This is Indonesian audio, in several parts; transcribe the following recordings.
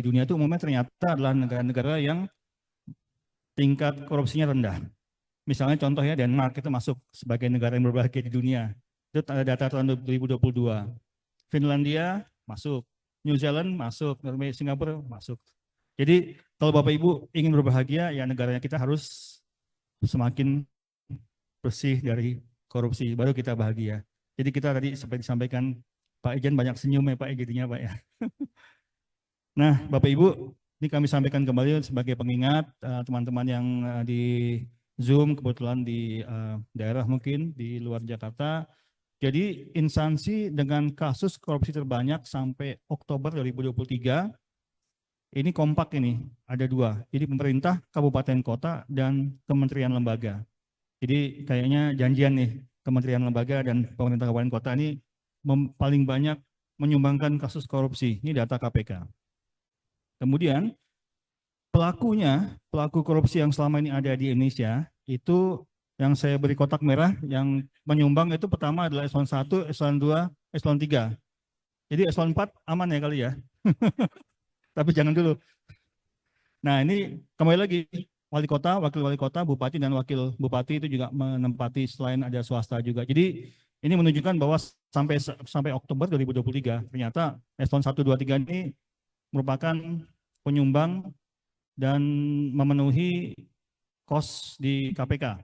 dunia itu umumnya ternyata adalah negara-negara yang tingkat korupsinya rendah. Misalnya contoh ya, Denmark itu masuk sebagai negara yang berbahagia di dunia. Itu ada data tahun 2022. Finlandia masuk, New Zealand masuk, Norway, Singapura masuk. Jadi kalau Bapak Ibu ingin berbahagia, ya negaranya kita harus semakin bersih dari korupsi, baru kita bahagia. Jadi kita tadi seperti disampaikan Pak Ijan banyak senyum ya Pak, jadinya Pak ya. Nah Bapak Ibu, ini kami sampaikan kembali sebagai pengingat teman-teman yang di Zoom, kebetulan di daerah mungkin di luar Jakarta. Jadi instansi dengan kasus korupsi terbanyak sampai Oktober 2023 ini kompak ini, ada dua. Jadi pemerintah, kabupaten kota, dan kementerian lembaga. Jadi kayaknya janjian nih, kementerian lembaga dan pemerintah kabupaten kota ini paling banyak menyumbangkan kasus korupsi. Ini data KPK. Kemudian pelaku korupsi yang selama ini ada di Indonesia, itu yang saya beri kotak merah, yang menyumbang itu pertama adalah eselon 1, eselon 2, eselon 3. Jadi eselon 4 aman ya kali ya. Tapi jangan dulu. Nah ini kembali lagi, wali kota, wakil wali kota, bupati, dan wakil bupati itu juga menempati selain ada swasta juga. Jadi ini menunjukkan bahwa sampai Oktober 2023 ternyata eselon 1, 2, 3 ini merupakan penyumbang dan memenuhi kos di KPK.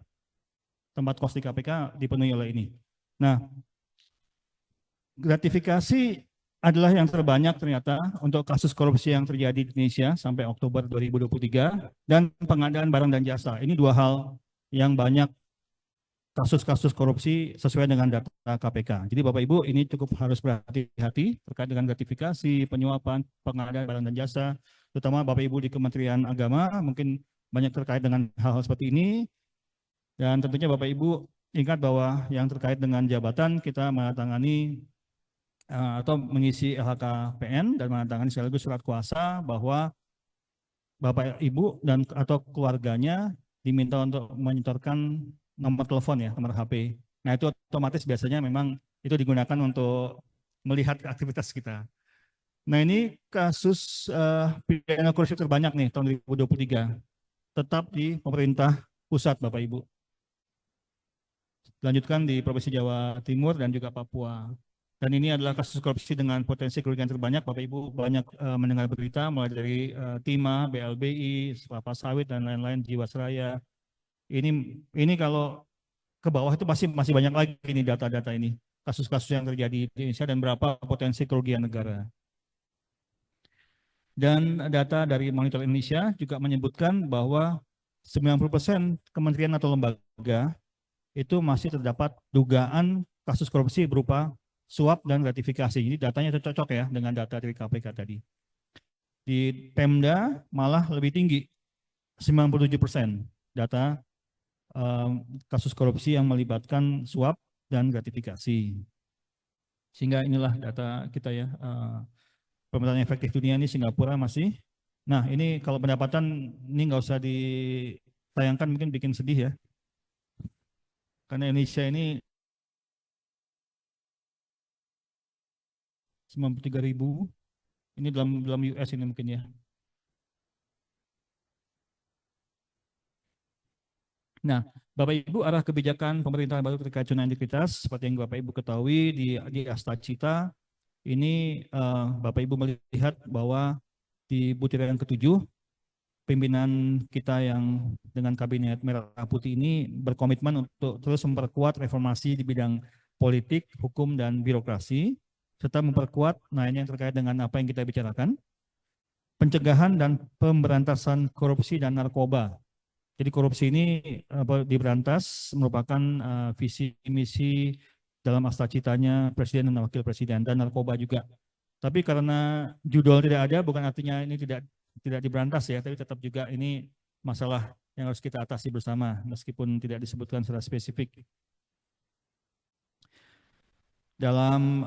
Tempat kos di KPK dipenuhi oleh ini. Nah, gratifikasi adalah yang terbanyak ternyata untuk kasus korupsi yang terjadi di Indonesia sampai Oktober 2023 dan pengadaan barang dan jasa. Ini dua hal yang banyak kasus-kasus korupsi sesuai dengan data KPK. Jadi Bapak Ibu ini cukup harus berhati-hati terkait dengan gratifikasi, penyuapan, pengadaan barang dan jasa, terutama Bapak Ibu di Kementerian Agama mungkin banyak terkait dengan hal-hal seperti ini. Dan tentunya Bapak Ibu ingat bahwa yang terkait dengan jabatan kita menandatangani atau mengisi LHKPN dan menandatangani sekaligus surat kuasa bahwa Bapak Ibu dan atau keluarganya diminta untuk menyetorkan nomor telepon ya, nomor HP. Nah itu otomatis biasanya memang itu digunakan untuk melihat aktivitas kita. Nah ini kasus pidana korupsi terbanyak nih tahun 2023 tetap di pemerintah pusat Bapak Ibu. Lanjutkan di Provinsi Jawa Timur dan juga Papua. Dan ini adalah kasus korupsi dengan potensi kerugian terbanyak. Bapak Ibu banyak mendengar berita mulai dari Timah, BLBI, kelapa sawit dan lain-lain, Jiwasraya. Ini kalau ke bawah itu masih banyak lagi ini data-data ini, kasus-kasus yang terjadi di Indonesia dan berapa potensi kerugian negara. Dan data dari Monitor Indonesia juga menyebutkan bahwa 90% kementerian atau lembaga itu masih terdapat dugaan kasus korupsi berupa suap dan gratifikasi. Jadi datanya cocok ya dengan data dari KPK tadi. Di Pemda malah lebih tinggi, 97% data kasus korupsi yang melibatkan suap dan gratifikasi. Sehingga inilah data kita ya, pemerintahan efektif dunia ini Singapura masih. Nah ini kalau pendapatan ini nggak usah ditayangkan, mungkin bikin sedih ya. Karena Indonesia ini 93.000, ini dalam US ini mungkin ya. Nah, Bapak Ibu, arah kebijakan pemerintah baru terkait zona integritas seperti yang Bapak Ibu ketahui di Astacita ini Bapak Ibu melihat bahwa di butiran ke-7 pimpinan kita yang dengan kabinet merah putih ini berkomitmen untuk terus memperkuat reformasi di bidang politik, hukum, dan birokrasi serta memperkuat ini yang terkait dengan apa yang kita bicarakan, pencegahan dan pemberantasan korupsi dan narkoba. Jadi korupsi ini diberantas merupakan visi misi dalam Astacitanya Presiden dan Wakil Presiden, dan narkoba juga. Tapi karena judul tidak ada bukan artinya ini tidak diberantas ya, tapi tetap juga ini masalah yang harus kita atasi bersama meskipun tidak disebutkan secara spesifik. Dalam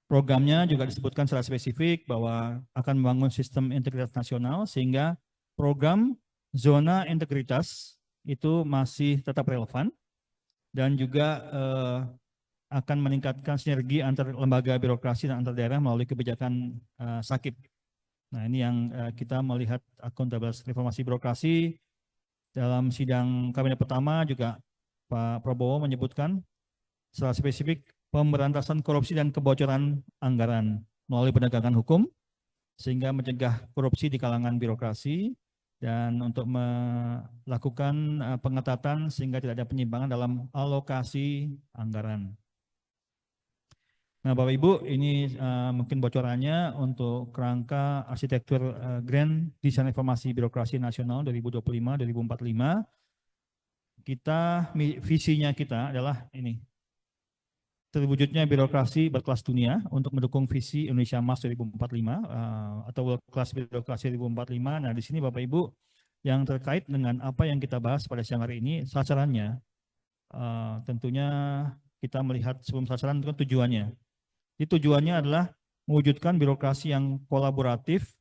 programnya juga disebutkan secara spesifik bahwa akan membangun sistem integritas nasional sehingga program zona integritas itu masih tetap relevan dan juga akan meningkatkan sinergi antar lembaga birokrasi dan antar daerah melalui kebijakan SAKIP. Nah, ini yang kita melihat akuntabilitas reformasi birokrasi. Dalam sidang kabinet pertama juga Pak Prabowo menyebutkan secara spesifik pemberantasan korupsi dan kebocoran anggaran melalui penegakan hukum sehingga mencegah korupsi di kalangan birokrasi dan untuk melakukan pengetatan sehingga tidak ada penyimpangan dalam alokasi anggaran. Nah, Bapak Ibu, ini mungkin bocorannya untuk kerangka arsitektur Grand Desain Reformasi Birokrasi Nasional 2025-2045. Visinya kita adalah ini, terwujudnya birokrasi berkelas dunia untuk mendukung visi Indonesia Emas 2045 atau World Class Birokrasi 2045. Nah, di sini Bapak Ibu yang terkait dengan apa yang kita bahas pada siang hari ini, sasarannya tentunya kita melihat sebelum sasaran itu kan tujuannya. Jadi tujuannya adalah mewujudkan birokrasi yang kolaboratif,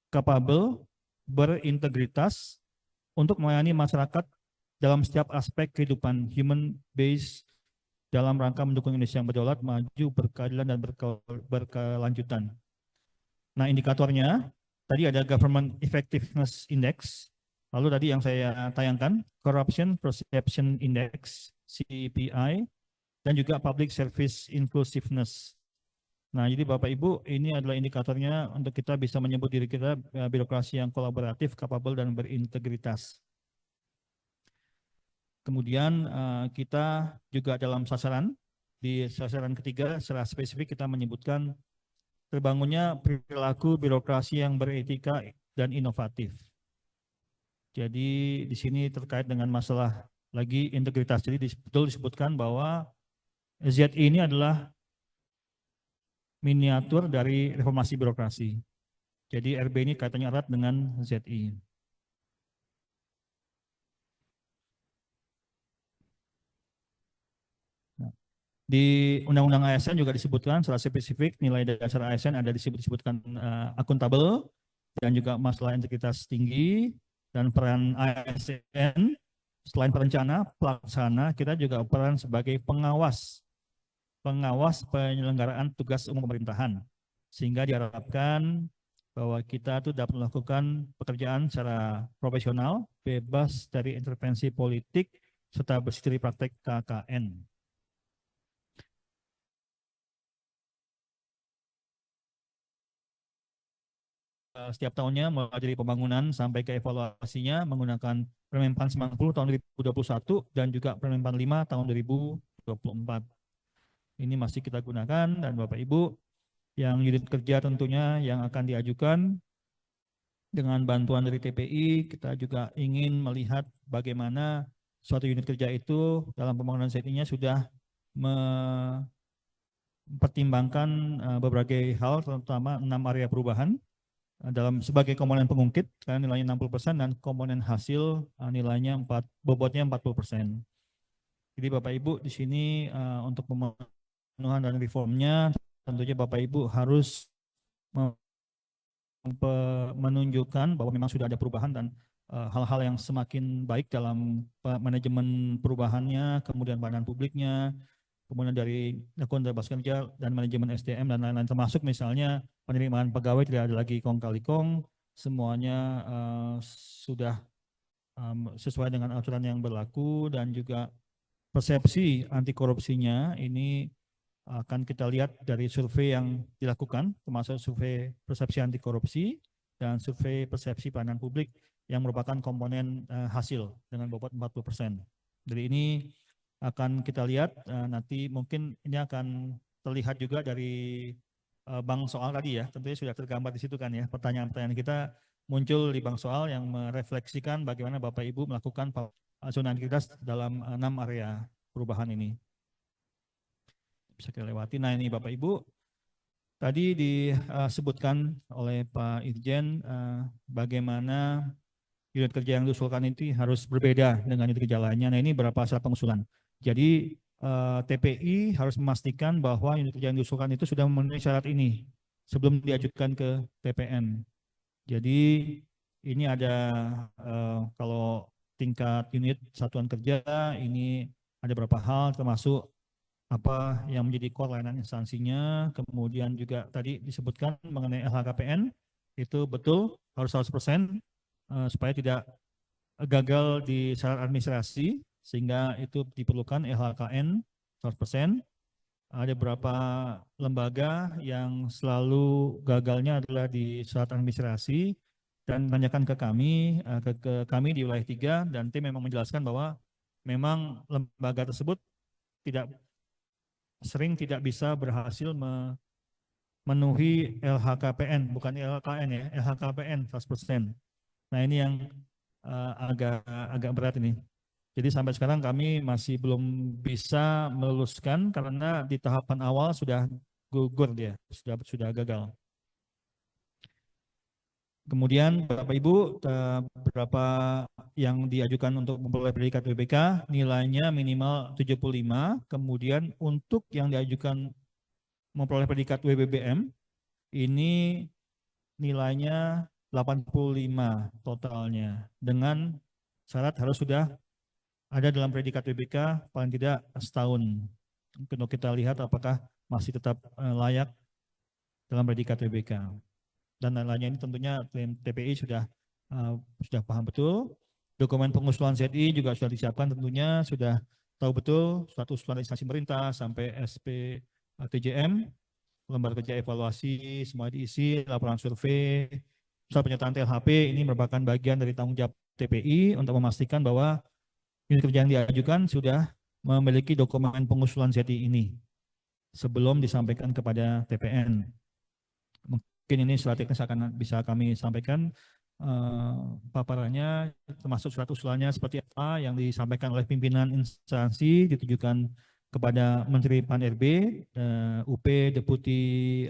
capable, berintegritas untuk melayani masyarakat dalam setiap aspek kehidupan human based dalam rangka mendukung Indonesia yang berdaulat, maju, berkeadilan, dan berkelanjutan. Nah, indikatornya tadi ada Government Effectiveness Index, lalu tadi yang saya tayangkan Corruption Perception Index (CPI) dan juga Public Service Inclusiveness. Nah, jadi Bapak Ibu, ini adalah indikatornya untuk kita bisa menyebut diri kita birokrasi yang kolaboratif, capable, dan berintegritas. Kemudian kita juga dalam sasaran, di sasaran ketiga secara spesifik kita menyebutkan terbangunnya perilaku birokrasi yang beretika dan inovatif. Jadi di sini terkait dengan masalah lagi integritas. Jadi betul disebutkan bahwa ZI ini adalah miniatur dari reformasi birokrasi. Jadi RB ini kaitannya erat dengan ZI. Nah, di Undang-Undang ASN juga disebutkan secara spesifik nilai dasar ASN ada disebutkan akuntabel dan juga masalah integritas tinggi dan peran ASN selain perencana, pelaksana, kita juga peran sebagai pengawas penyelenggaraan tugas umum pemerintahan. Sehingga diharapkan bahwa kita tuh dapat melakukan pekerjaan secara profesional, bebas dari intervensi politik, serta bersih dari praktek KKN. Setiap tahunnya mulai dari pembangunan sampai ke evaluasinya menggunakan Permenpan 90 tahun 2021 dan juga Permenpan 5 tahun 2024. Ini masih kita gunakan dan Bapak Ibu yang unit kerja tentunya yang akan diajukan dengan bantuan dari TPI, kita juga ingin melihat bagaimana suatu unit kerja itu dalam pembangunan settingnya sudah mempertimbangkan berbagai hal, terutama 6 area perubahan dalam sebagai komponen pengungkit karena nilainya 60% dan komponen hasil nilainya bobotnya 40%. Jadi Bapak Ibu di sini untuk pemenuhan dan reformnya tentunya Bapak Ibu harus menunjukkan bahwa memang sudah ada perubahan dan hal-hal yang semakin baik dalam manajemen perubahannya, kemudian pelayanan publiknya, kemudian dari akuntabilitas kerja dan manajemen SDM dan lain-lain, termasuk misalnya penerimaan pegawai tidak ada lagi kong kali kong, semuanya sudah sesuai dengan aturan yang berlaku dan juga persepsi anti korupsinya ini akan kita lihat dari survei yang dilakukan, termasuk survei persepsi anti korupsi dan survei persepsi pelayanan publik yang merupakan komponen hasil dengan bobot 40%. Jadi ini akan kita lihat nanti mungkin ini akan terlihat juga dari bank soal tadi ya, tentunya sudah tergambar di situ kan ya, pertanyaan-pertanyaan kita muncul di bank soal yang merefleksikan bagaimana Bapak Ibu melakukan zona integritas dalam 6 area perubahan ini. Bisa kita lewati. Nah ini Bapak Ibu, tadi disebutkan oleh Pak Irjen bagaimana unit kerja yang diusulkan itu harus berbeda dengan unit kerja lainnya. Nah ini beberapa syarat pengusulan. Jadi TPI harus memastikan bahwa unit kerja yang diusulkan itu sudah memenuhi syarat ini sebelum diajukan ke TPN. Jadi ini ada kalau tingkat unit satuan kerja ini ada beberapa hal termasuk apa yang menjadi core layanan instansinya, kemudian juga tadi disebutkan mengenai LHKPN, itu betul harus 100% supaya tidak gagal di syarat administrasi, sehingga itu diperlukan LHKN 100%. Ada beberapa lembaga yang selalu gagalnya adalah di syarat administrasi dan menanyakan ke kami, ke kami di wilayah 3, dan tim memang menjelaskan bahwa memang lembaga tersebut sering tidak bisa berhasil memenuhi LHKPN, bukan LHKN ya, LHKPN 100%. Nah ini yang agak berat ini. Jadi sampai sekarang kami masih belum bisa meluluskan karena di tahapan awal sudah gugur dia, sudah gagal. Kemudian Bapak Ibu, berapa yang diajukan untuk memperoleh predikat WBK, nilainya minimal 75. Kemudian untuk yang diajukan memperoleh predikat WBBM, ini nilainya 85 totalnya. Dengan syarat harus sudah ada dalam predikat WBK paling tidak setahun. Untuk kita lihat apakah masih tetap layak dalam predikat WBK. Dan lain-lainnya ini tentunya TPI sudah paham betul. Dokumen pengusulan ZI juga sudah disiapkan, tentunya sudah tahu betul status usulan instansi pemerintah sampai SP TJM, lembar kerja evaluasi, semua diisi, laporan survei, soal penyertaan TLHP, ini merupakan bagian dari tanggung jawab TPI untuk memastikan bahwa unit kerja yang diajukan sudah memiliki dokumen pengusulan ZI ini sebelum disampaikan kepada TPN. Mungkin ini secara teknis akan bisa kami sampaikan paparannya, termasuk surat usulannya seperti apa yang disampaikan oleh pimpinan instansi ditujukan kepada Menteri Pan-RB, UP, Deputi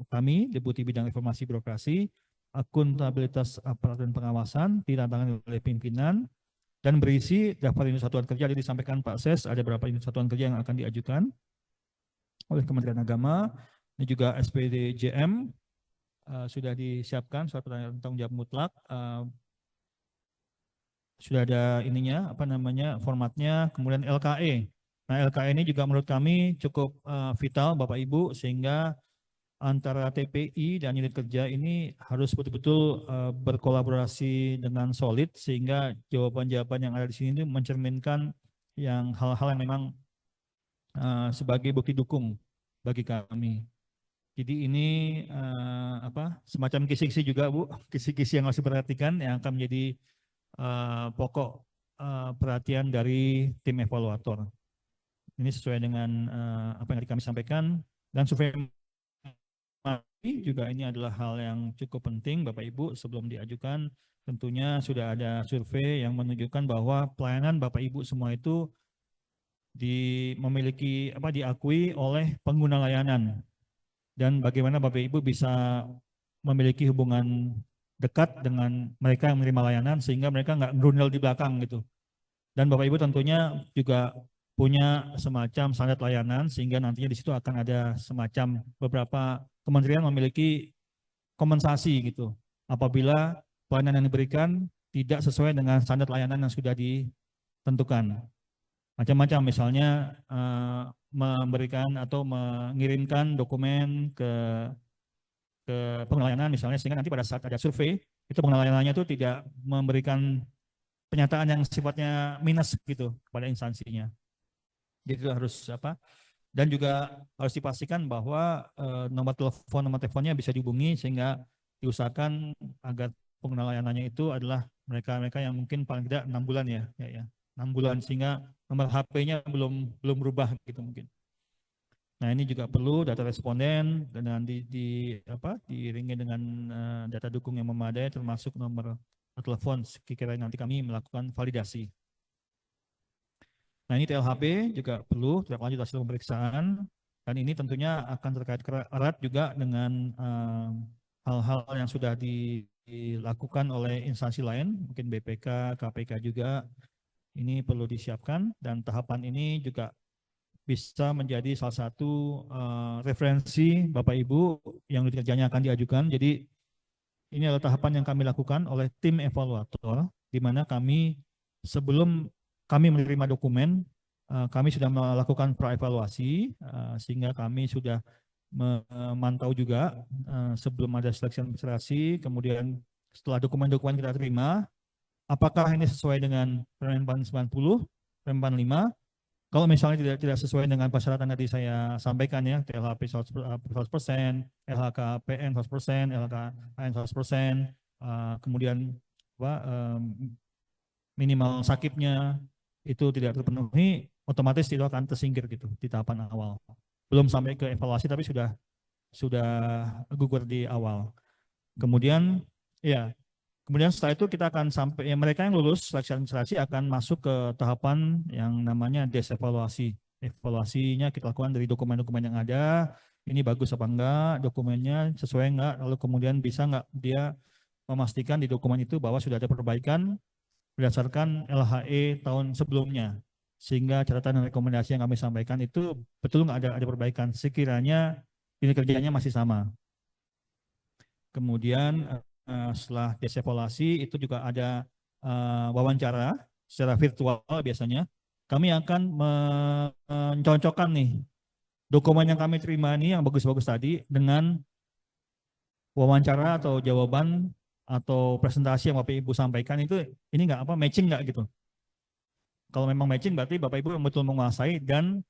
kami, Deputi Bidang Informasi Birokrasi, akuntabilitas aparat dan pengawasan, ditantangkan oleh pimpinan, dan berisi daftar unit satuan kerja. Jadi disampaikan Pak Ses ada berapa unit satuan kerja yang akan diajukan oleh Kementerian Agama. Ini juga SPDJM sudah disiapkan surat tanggung jawab mutlak, sudah ada ininya formatnya. Kemudian LKE. Nah LKE ini juga menurut kami cukup vital Bapak Ibu, sehingga antara TPI dan unit kerja ini harus betul-betul berkolaborasi dengan solid, sehingga jawaban-jawaban yang ada di sini mencerminkan yang hal-hal yang memang sebagai bukti dukung bagi kami. Jadi ini semacam kisi-kisi juga Bu, kisi-kisi yang harus diperhatikan yang akan menjadi pokok perhatian dari tim evaluator. Ini sesuai dengan apa yang tadi kami sampaikan, dan survei juga ini adalah hal yang cukup penting Bapak Ibu. Sebelum diajukan tentunya sudah ada survei yang menunjukkan bahwa pelayanan Bapak Ibu semua itu diakui oleh pengguna layanan, dan bagaimana Bapak Ibu bisa memiliki hubungan dekat dengan mereka yang menerima layanan sehingga mereka nggak grundel di belakang gitu. Dan Bapak Ibu tentunya juga punya semacam standar layanan, sehingga nantinya di situ akan ada semacam beberapa kementerian memiliki kompensasi gitu apabila pelayanan yang diberikan tidak sesuai dengan standar layanan yang sudah ditentukan. Macam-macam, misalnya memberikan atau mengirimkan dokumen ke pengelola layanan misalnya, sehingga nanti pada saat ada survei itu pengelola layanannya itu tidak memberikan pernyataan yang sifatnya minus gitu kepada instansinya. Jadi itu harus dan juga harus dipastikan bahwa nomor teleponnya bisa dihubungi, sehingga diusahakan agar pengguna layanannya itu adalah mereka yang mungkin paling tidak 6 bulan ya 6 bulan, sehingga nomor HP-nya belum berubah gitu mungkin. Nah ini juga perlu data responden dan diiringi dengan data dukung yang memadai, termasuk nomor telepon sekiranya nanti kami melakukan validasi. Nah ini TLHP juga perlu tidak lanjut hasil pemeriksaan, dan ini tentunya akan terkait erat juga dengan hal-hal yang sudah dilakukan oleh instansi lain, mungkin BPK, KPK juga ini perlu disiapkan, dan tahapan ini juga bisa menjadi salah satu referensi Bapak Ibu yang kerjanya akan diajukan. Jadi ini adalah tahapan yang kami lakukan oleh tim evaluator, di mana kami sebelum kami menerima dokumen, kami sudah melakukan praevaluasi, sehingga kami sudah memantau juga sebelum ada seleksi administrasi, kemudian setelah dokumen-dokumen kita terima, apakah ini sesuai dengan Permen 90, Permen 5. Kalau misalnya tidak sesuai dengan persyaratan tadi saya sampaikan ya, TLHP 100%, LHKPN 100%, LHKAN 100%, kemudian minimal sakitnya itu tidak terpenuhi, otomatis itu akan tersingkir gitu di tahapan awal. Belum sampai ke evaluasi tapi sudah gugur di awal. Kemudian setelah itu kita akan sampai mereka yang lulus seleksi administrasi akan masuk ke tahapan yang namanya desevaluasi. Evaluasinya kita lakukan dari dokumen-dokumen yang ada, ini bagus apa enggak, dokumennya sesuai enggak, lalu kemudian bisa enggak dia memastikan di dokumen itu bahwa sudah ada perbaikan berdasarkan LHE tahun sebelumnya. Sehingga catatan dan rekomendasi yang kami sampaikan itu betul nggak ada perbaikan, sekiranya ini kerjanya masih sama. Kemudian setelah desevaluasi itu juga ada wawancara secara virtual biasanya. Kami akan mencocokkan nih dokumen yang kami terima ini yang bagus-bagus tadi dengan wawancara atau jawaban atau presentasi yang Bapak Ibu sampaikan itu ini nggak matching nggak gitu. Kalau memang matching berarti Bapak Ibu betul menguasai dan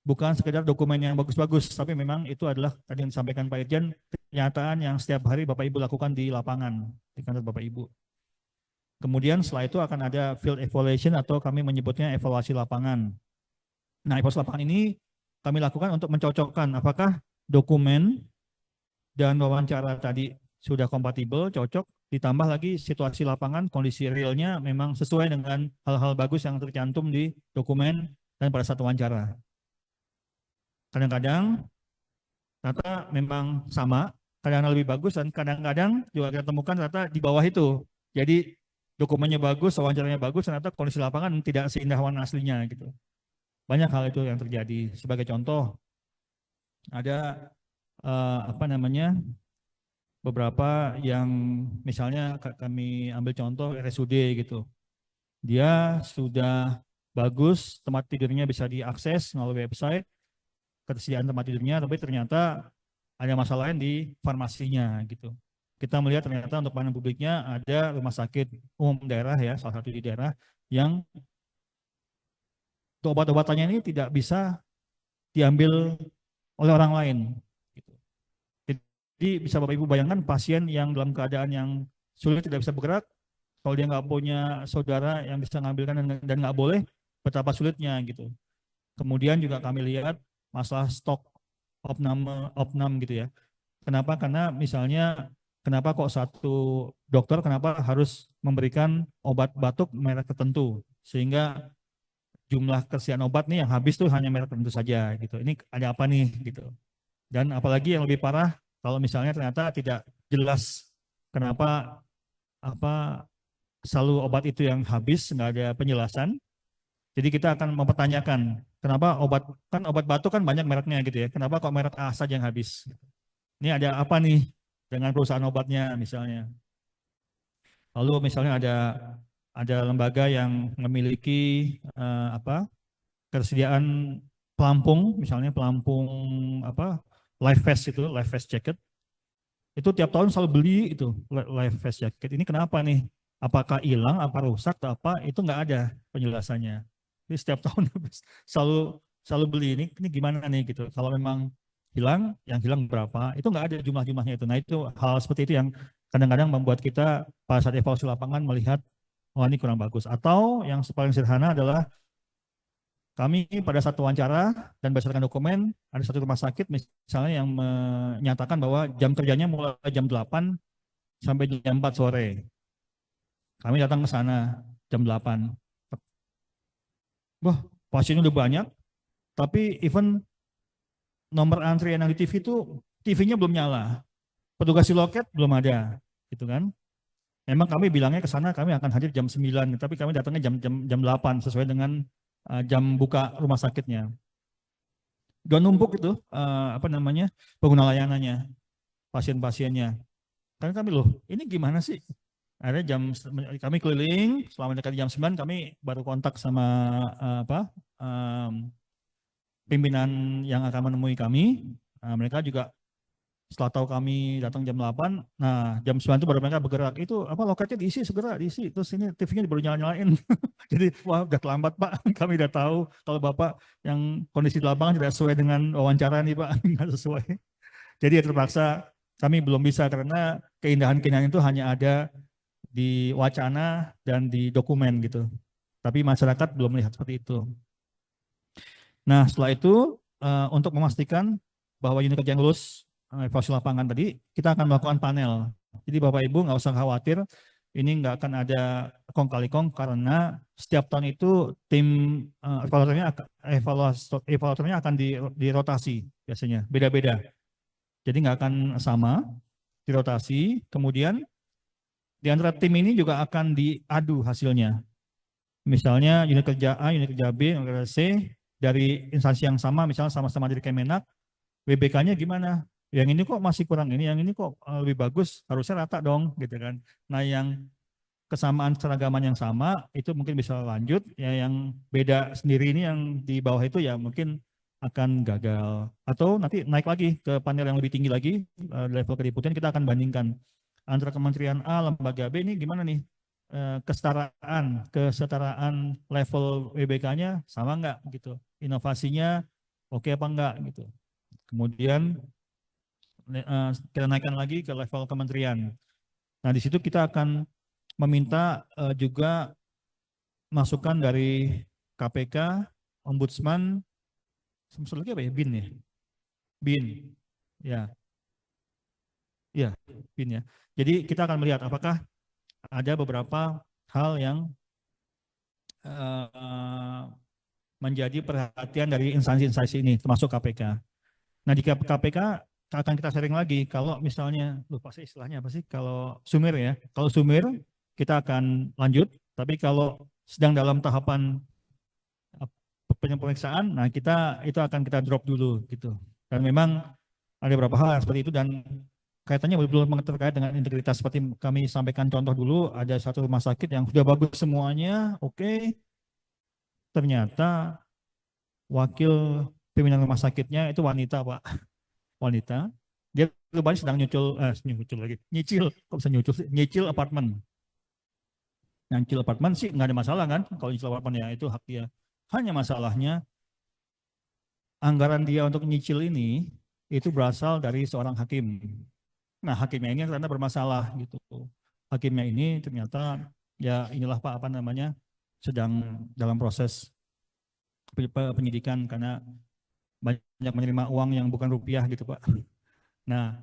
bukan sekedar dokumen yang bagus-bagus, tapi memang itu adalah tadi yang disampaikan Pak Irjen, kenyataan yang setiap hari Bapak Ibu lakukan di lapangan, di kantor Bapak Ibu. Kemudian setelah itu akan ada field evaluation atau kami menyebutnya evaluasi lapangan. Nah, evaluasi lapangan ini kami lakukan untuk mencocokkan apakah dokumen dan wawancara tadi sudah kompatibel, cocok, ditambah lagi situasi lapangan, kondisi realnya memang sesuai dengan hal-hal bagus yang tercantum di dokumen dan pada saat wawancara. Kadang-kadang data memang sama, kadang-kadang lebih bagus, dan kadang-kadang juga kita temukan data di bawah itu. Jadi dokumennya bagus, wawancaranya bagus, ternyata kondisi lapangan tidak seindah warna aslinya gitu. Banyak hal itu yang terjadi. Sebagai contoh, ada beberapa yang misalnya kami ambil contoh RSUD gitu. Dia sudah bagus, tempat tidurnya bisa diakses melalui website, ketersediaan tempat tidurnya, tapi ternyata ada masalah lain di farmasinya gitu. Kita melihat ternyata untuk pelayanan publiknya ada rumah sakit umum daerah ya, salah satu di daerah yang obat-obatannya ini tidak bisa diambil oleh orang lain. Gitu. Jadi bisa Bapak Ibu bayangkan pasien yang dalam keadaan yang sulit tidak bisa bergerak, kalau dia nggak punya saudara yang bisa mengambilkan dan nggak boleh, betapa sulitnya gitu. Kemudian juga kami lihat masalah stok opnam gitu ya. Kenapa? Karena misalnya kenapa kok satu dokter kenapa harus memberikan obat batuk merek tertentu sehingga jumlah ketersediaan obat nih yang habis tuh hanya merek tertentu saja gitu. Ini ada apa nih gitu. Dan apalagi yang lebih parah kalau misalnya ternyata tidak jelas kenapa selalu obat itu yang habis, nggak ada penjelasan. Jadi kita akan mempertanyakan kenapa obat batuk kan banyak mereknya gitu ya. Kenapa kok merek A saja yang habis? Ini ada apa nih dengan perusahaan obatnya misalnya. Lalu misalnya ada lembaga yang memiliki ketersediaan pelampung, misalnya pelampung life vest jacket. Itu tiap tahun selalu beli itu life vest jacket. Ini kenapa nih? Apakah hilang, apa rusak, atau apa? Itu nggak ada penjelasannya. Jadi setiap tahun selalu beli ini gimana nih gitu. Kalau memang hilang, yang hilang berapa? Itu nggak ada jumlah-jumlahnya itu. Nah itu hal seperti itu yang kadang-kadang membuat kita pada saat evaluasi lapangan melihat, oh ini kurang bagus. Atau yang paling sederhana adalah kami pada saat wawancara dan berdasarkan dokumen, ada satu rumah sakit misalnya yang menyatakan bahwa jam kerjanya mulai jam 8 sampai jam 4 sore. Kami datang ke sana jam 8. Wah, pasiennya udah banyak, tapi even nomor antrian yang di TV itu TV-nya belum nyala. Petugas di loket belum ada, gitu kan. Memang kami bilangnya ke sana kami akan hadir jam 9, tapi kami datangnya jam 8 sesuai dengan jam buka rumah sakitnya. Udah numpuk itu pengguna layanannya, pasien-pasiennya. Kan kami loh, ini gimana sih? Ada kami keliling selama dekat jam 9 kami baru kontak sama pimpinan yang akan menemui kami. Nah, mereka juga setelah tahu kami datang jam 8, nah jam 9 itu baru mereka bergerak. Itu apa loketnya diisi, segera diisi. Terus ini TV-nya baru nyala-nyalain. Jadi wah udah terlambat Pak, kami udah tahu kalau Bapak yang kondisi di lapangan tidak sesuai dengan wawancara nih Pak, nggak sesuai. Jadi ya terpaksa kami belum bisa karena keindahan-keindahan itu hanya ada di wacana dan di dokumen gitu. Tapi masyarakat belum melihat seperti itu. Nah setelah itu untuk memastikan bahwa unit kerja yang lulus evaluasi lapangan tadi, kita akan melakukan panel. Jadi Bapak Ibu nggak usah khawatir, ini nggak akan ada kong kali kong karena setiap tahun itu tim evaluatornya akan dirotasi biasanya, beda-beda. Jadi nggak akan sama, dirotasi. Kemudian di antara tim ini juga akan diadu hasilnya. Misalnya unit kerja A, unit kerja B, unit kerja C dari instansi yang sama, misalnya sama-sama dari Kemenak, WBK-nya gimana? Yang ini kok masih kurang ini, yang ini kok lebih bagus, harusnya rata dong, gitu kan. Nah, yang kesamaan seragaman yang sama itu mungkin bisa lanjut, ya yang beda sendiri ini yang di bawah itu ya mungkin akan gagal. Atau nanti naik lagi ke panel yang lebih tinggi lagi, level kediputian kita akan bandingkan antara Kementerian A, lembaga B ini gimana nih? Kesetaraan level WBK-nya sama enggak gitu. Inovasinya oke apa enggak gitu. Kemudian kita naikkan lagi ke level kementerian. Nah, di situ kita akan meminta juga masukan dari KPK, Ombudsman, semester lagi apa ya? BIN ya? BIN. Ya, ya, BIN ya. Jadi kita akan melihat apakah ada beberapa hal yang menjadi perhatian dari instansi-instansi ini, termasuk KPK. Nah, di KPK akan kita sharing lagi. Kalau misalnya, lupa sih istilahnya apa sih? Kalau sumir ya, kalau sumir kita akan lanjut. Tapi kalau sedang dalam tahapan pemeriksaan, nah kita itu akan kita drop dulu gitu. Dan memang ada beberapa hal yang seperti itu dan kaitannya betul-betul terkait dengan integritas seperti kami sampaikan contoh dulu ada satu rumah sakit yang sudah bagus semuanya, oke. Ternyata wakil pimpinan rumah sakitnya itu wanita Pak, wanita. Dia rupanya sedang nyucul lagi, nyicil, kok bisa nyucul sih? Nyicil apartemen. Nyicil apartemen sih nggak ada masalah kan, kalau nyicil apartemen ya itu hak dia. Hanya masalahnya anggaran dia untuk nyicil ini itu berasal dari seorang hakim. Nah hakimnya ini ternyata bermasalah gitu. Hakimnya ini ternyata ya inilah Pak apa namanya sedang dalam proses penyidikan karena banyak menerima uang yang bukan rupiah gitu Pak. Nah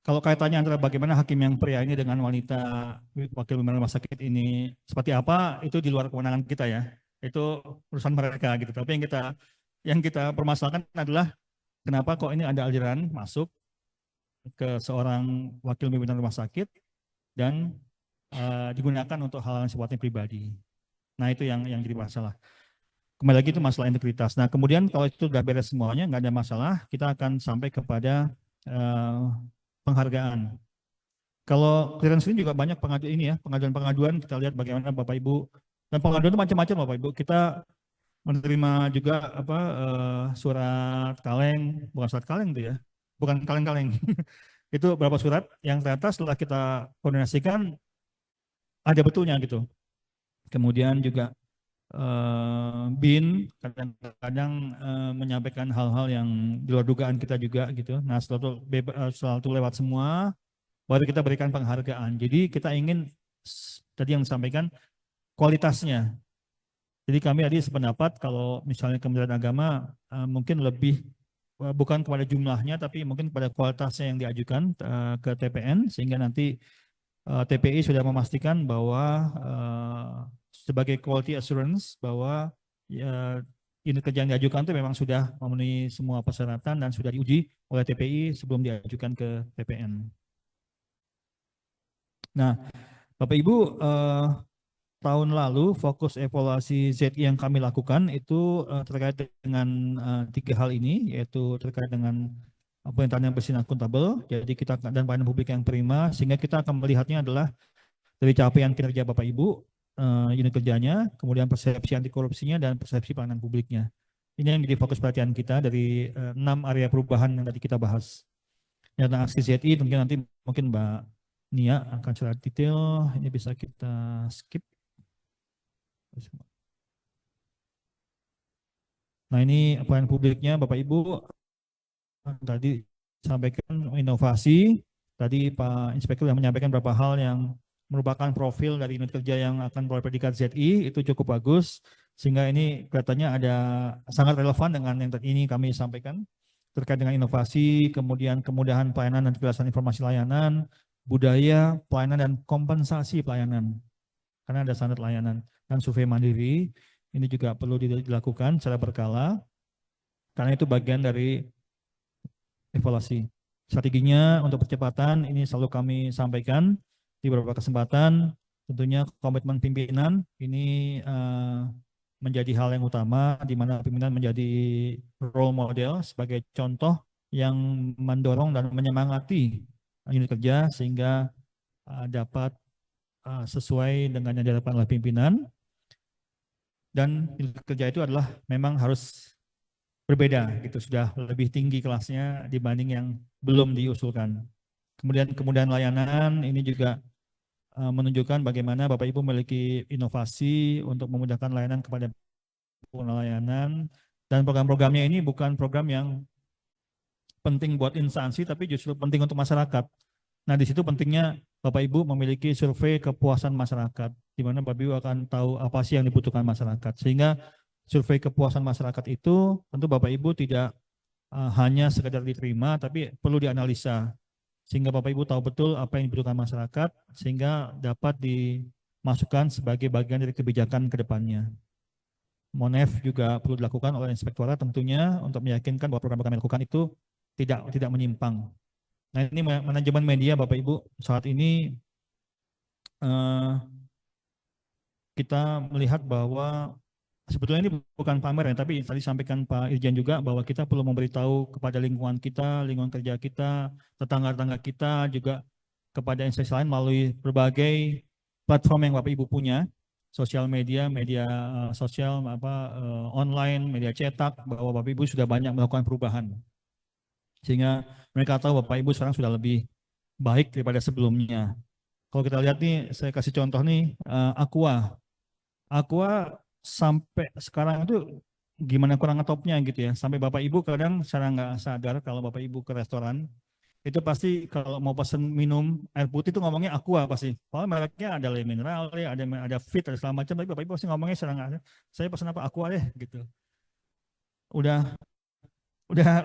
kalau kaitannya antara bagaimana hakim yang pria ini dengan wanita wakil pimpinan rumah sakit ini seperti apa itu di luar kewenangan kita ya. Itu urusan mereka gitu. Tapi yang kita permasalahkan adalah kenapa kok ini ada aliran masuk ke seorang wakil pimpinan rumah sakit dan digunakan untuk hal yang sifatnya pribadi. Nah itu yang jadi masalah. Kembali lagi itu masalah integritas. Nah kemudian kalau itu sudah beres semuanya, nggak ada masalah, kita akan sampai kepada penghargaan. Kalau clearance ini juga banyak pengaduan kita lihat bagaimana Bapak Ibu dan pengaduan itu macam-macam Bapak Ibu. Kita menerima juga surat kaleng, bukan surat kaleng itu ya, bukan kaleng-kaleng. Itu beberapa surat yang ternyata setelah kita koordinasikan ada betulnya gitu. Kemudian juga BIN kadang-kadang menyampaikan hal-hal yang di luar dugaan kita juga gitu. Nah setelah itu lewat semua, baru kita berikan penghargaan. Jadi kita ingin tadi yang disampaikan kualitasnya. Jadi kami tadi sependapat kalau misalnya Kementerian Agama mungkin lebih bukan kepada jumlahnya tapi mungkin pada kualitasnya yang diajukan ke TPN sehingga nanti TPI sudah memastikan bahwa sebagai quality assurance bahwa unit kerja yang diajukan itu memang sudah memenuhi semua persyaratan dan sudah diuji oleh TPI sebelum diajukan ke TPN. Nah, Bapak Ibu, tahun lalu fokus evaluasi ZI yang kami lakukan itu terkait dengan 3 hal ini, yaitu terkait dengan pemerintahan yang bersih dan akuntabel, jadi kita dan pelayanan publik yang prima, sehingga kita akan melihatnya adalah dari capaian kinerja Bapak Ibu, unit kerjanya, kemudian persepsi anti korupsinya dan persepsi pelayanan publiknya. Ini yang jadi fokus perhatian kita dari 6 area perubahan yang tadi kita bahas. Ya, tentang aksi ZI tentunya nanti mungkin Mbak Nia akan secara detail. Ini bisa kita skip. Nah, ini pelayanan publiknya Bapak Ibu tadi sampaikan inovasi. Tadi Pak Inspektur yang menyampaikan beberapa hal yang merupakan profil dari unit kerja yang akan memperoleh predikat ZI, itu cukup bagus. Sehingga ini kelihatannya ada sangat relevan dengan yang tadi ini kami sampaikan terkait dengan inovasi, kemudian kemudahan pelayanan dan kejelasan informasi layanan, budaya, pelayanan dan kompensasi pelayanan. Karena ada standar layanan dan survei mandiri, ini juga perlu dilakukan secara berkala, karena itu bagian dari evaluasi. Strateginya untuk percepatan ini selalu kami sampaikan di beberapa kesempatan. Tentunya komitmen pimpinan ini menjadi hal yang utama, di mana pimpinan menjadi role model sebagai contoh yang mendorong dan menyemangati unit kerja sehingga dapat sesuai dengan yang diharapkan oleh pimpinan. Dan unit kerja itu adalah memang harus berbeda, gitu, sudah lebih tinggi kelasnya dibanding yang belum diusulkan. Kemudian layanan ini juga menunjukkan bagaimana Bapak Ibu memiliki inovasi untuk memudahkan layanan kepada pengguna layanan, dan program-programnya ini bukan program yang penting buat instansi tapi justru penting untuk masyarakat. Nah, di situ pentingnya Bapak Ibu memiliki survei kepuasan masyarakat, di mana Bapak Ibu akan tahu apa sih yang dibutuhkan masyarakat. Sehingga survei kepuasan masyarakat itu tentu Bapak Ibu tidak hanya sekedar diterima, tapi perlu dianalisa. Sehingga Bapak Ibu tahu betul apa yang dibutuhkan masyarakat, sehingga dapat dimasukkan sebagai bagian dari kebijakan ke depannya. Monef juga perlu dilakukan oleh inspektorat tentunya untuk meyakinkan bahwa program yang kami lakukan itu tidak menyimpang. Nah, ini manajemen media Bapak Ibu saat ini kita melihat bahwa sebetulnya ini bukan pamer ya, tapi tadi sampaikan Pak Irjen juga bahwa kita perlu memberitahu kepada lingkungan kita, lingkungan kerja kita, tetangga-tetangga kita, juga kepada instansi lain melalui berbagai platform yang Bapak Ibu punya, sosial media, media sosial, online, media cetak, bahwa Bapak Ibu sudah banyak melakukan perubahan. Sehingga mereka tahu Bapak Ibu sekarang sudah lebih baik daripada sebelumnya. Kalau kita lihat nih, saya kasih contoh nih, Aqua. Aqua sampai sekarang itu gimana kurang ngetopnya gitu ya. Sampai Bapak Ibu kadang secara nggak sadar kalau Bapak Ibu ke restoran, itu pasti kalau mau pesen minum air putih itu ngomongnya Aqua pasti. Kalau mereknya ada Le Mineral, ada Fit, ada segala macam, tapi Bapak Ibu pasti ngomongnya secara nggak sadar, saya pesen apa Aqua deh gitu. Udah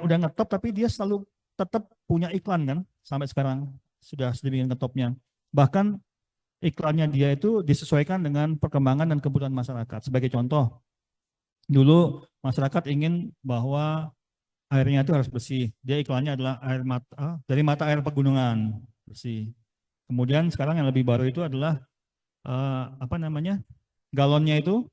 ngetop, tapi dia selalu tetap punya iklan kan sampai sekarang, sudah sedemikian ngetopnya. Bahkan iklannya dia itu disesuaikan dengan perkembangan dan kebutuhan masyarakat. Sebagai contoh, dulu masyarakat ingin bahwa airnya itu harus bersih. Dia iklannya adalah air dari mata air pegunungan, bersih. Kemudian sekarang yang lebih baru itu adalah galonnya itu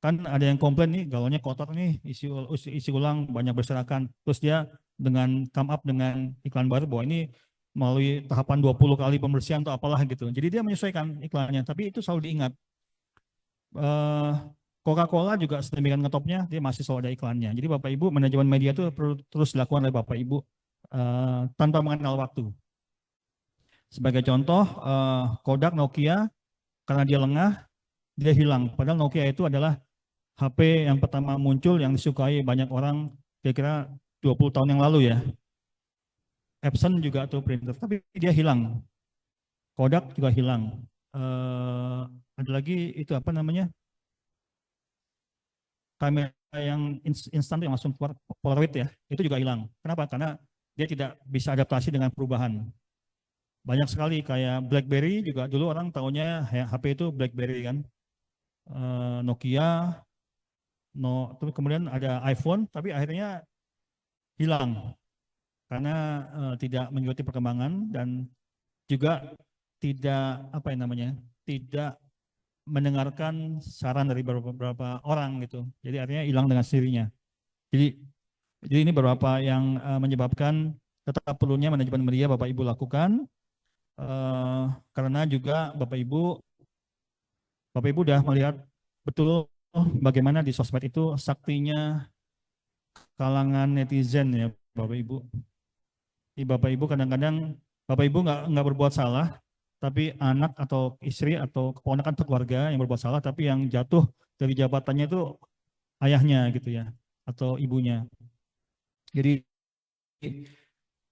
kan ada yang komplain nih galonnya kotor nih, isi ulang banyak berserakan. Terus dia dengan come up dengan iklan baru bahwa ini melalui tahapan 20 kali pembersihan atau apalah gitu. Jadi dia menyesuaikan iklannya, tapi itu selalu diingat. Coca-Cola juga sedemikian ngetopnya, dia masih selalu ada iklannya. Jadi Bapak Ibu, manajemen media itu perlu terus dilakukan oleh Bapak Ibu tanpa mengenal waktu. Sebagai contoh, Kodak, Nokia, karena dia lengah, dia hilang. Padahal Nokia itu adalah HP yang pertama muncul yang disukai banyak orang kira-kira 20 tahun yang lalu ya. Epson juga tuh printer, tapi dia hilang. Kodak juga hilang. Ada lagi itu kamera yang instan yang langsung keluar Polaroid ya, itu juga hilang. Kenapa? Karena dia tidak bisa adaptasi dengan perubahan. Banyak sekali kayak BlackBerry juga dulu orang tahunya HP itu BlackBerry kan. Nokia, terus kemudian ada iPhone, tapi akhirnya hilang karena tidak mengikuti perkembangan dan juga tidak mendengarkan saran dari beberapa orang gitu. Jadi artinya hilang dengan sendirinya. Jadi ini beberapa yang menyebabkan tetap perlunya manajemen media Bapak Ibu lakukan, karena juga Bapak Ibu udah melihat betul bagaimana di sosmed itu saktinya kalangan netizen ya Bapak Ibu. Bapak Ibu kadang-kadang Bapak Ibu nggak berbuat salah, tapi anak atau istri atau keponakan atau keluarga yang berbuat salah, tapi yang jatuh dari jabatannya itu ayahnya gitu ya, atau ibunya. Jadi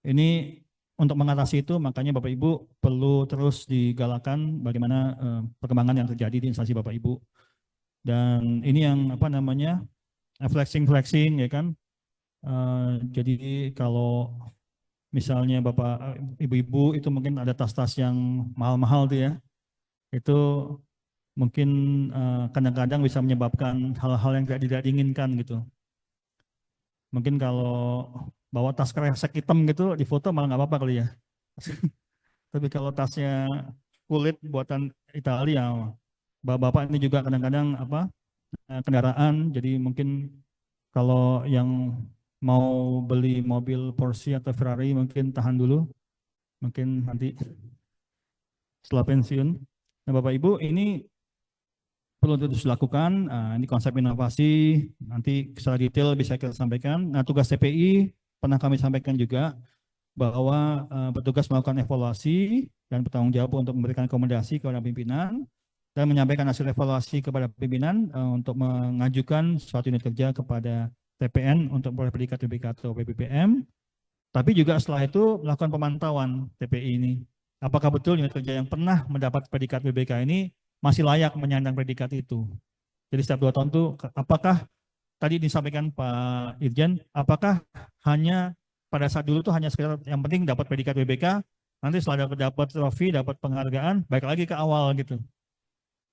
ini untuk mengatasi itu makanya Bapak Ibu perlu terus digalakan bagaimana perkembangan yang terjadi di instansi Bapak Ibu. Dan ini yang apa namanya flexing ya kan. Jadi kalau misalnya Bapak Ibu-ibu itu mungkin ada tas-tas yang mahal-mahal tuh ya. Itu mungkin kadang-kadang bisa menyebabkan hal-hal yang tidak diinginkan gitu. Mungkin kalau bawa tas kresek hitam gitu di foto malah nggak apa-apa kali ya. Tapi kalau tasnya kulit buatan Italia, bapak-bapak ini juga kadang-kadang apa kendaraan, jadi mungkin kalau yang mau beli mobil Porsche atau Ferrari mungkin tahan dulu, mungkin nanti setelah pensiun. Nah Bapak Ibu ini perlu terus dilakukan, ini konsep inovasi, nanti secara detail bisa kita sampaikan. Nah tugas TPI pernah kami sampaikan juga, bahwa petugas melakukan evaluasi dan bertanggung jawab untuk memberikan rekomendasi kepada pimpinan dan menyampaikan hasil evaluasi kepada pimpinan untuk mengajukan suatu unit kerja kepada TPN untuk memperoleh predikat PBK atau PPPM. Tapi juga setelah itu melakukan pemantauan TPI ini. Apakah betul unit kerja yang pernah mendapat predikat PBK ini masih layak menyandang predikat itu. Jadi setiap 2 tahun itu apakah tadi disampaikan Pak Irjen, apakah hanya pada saat dulu tuh hanya sekedar yang penting dapat predikat WBK, nanti setelah dapat trofi, dapat penghargaan, balik lagi ke awal gitu.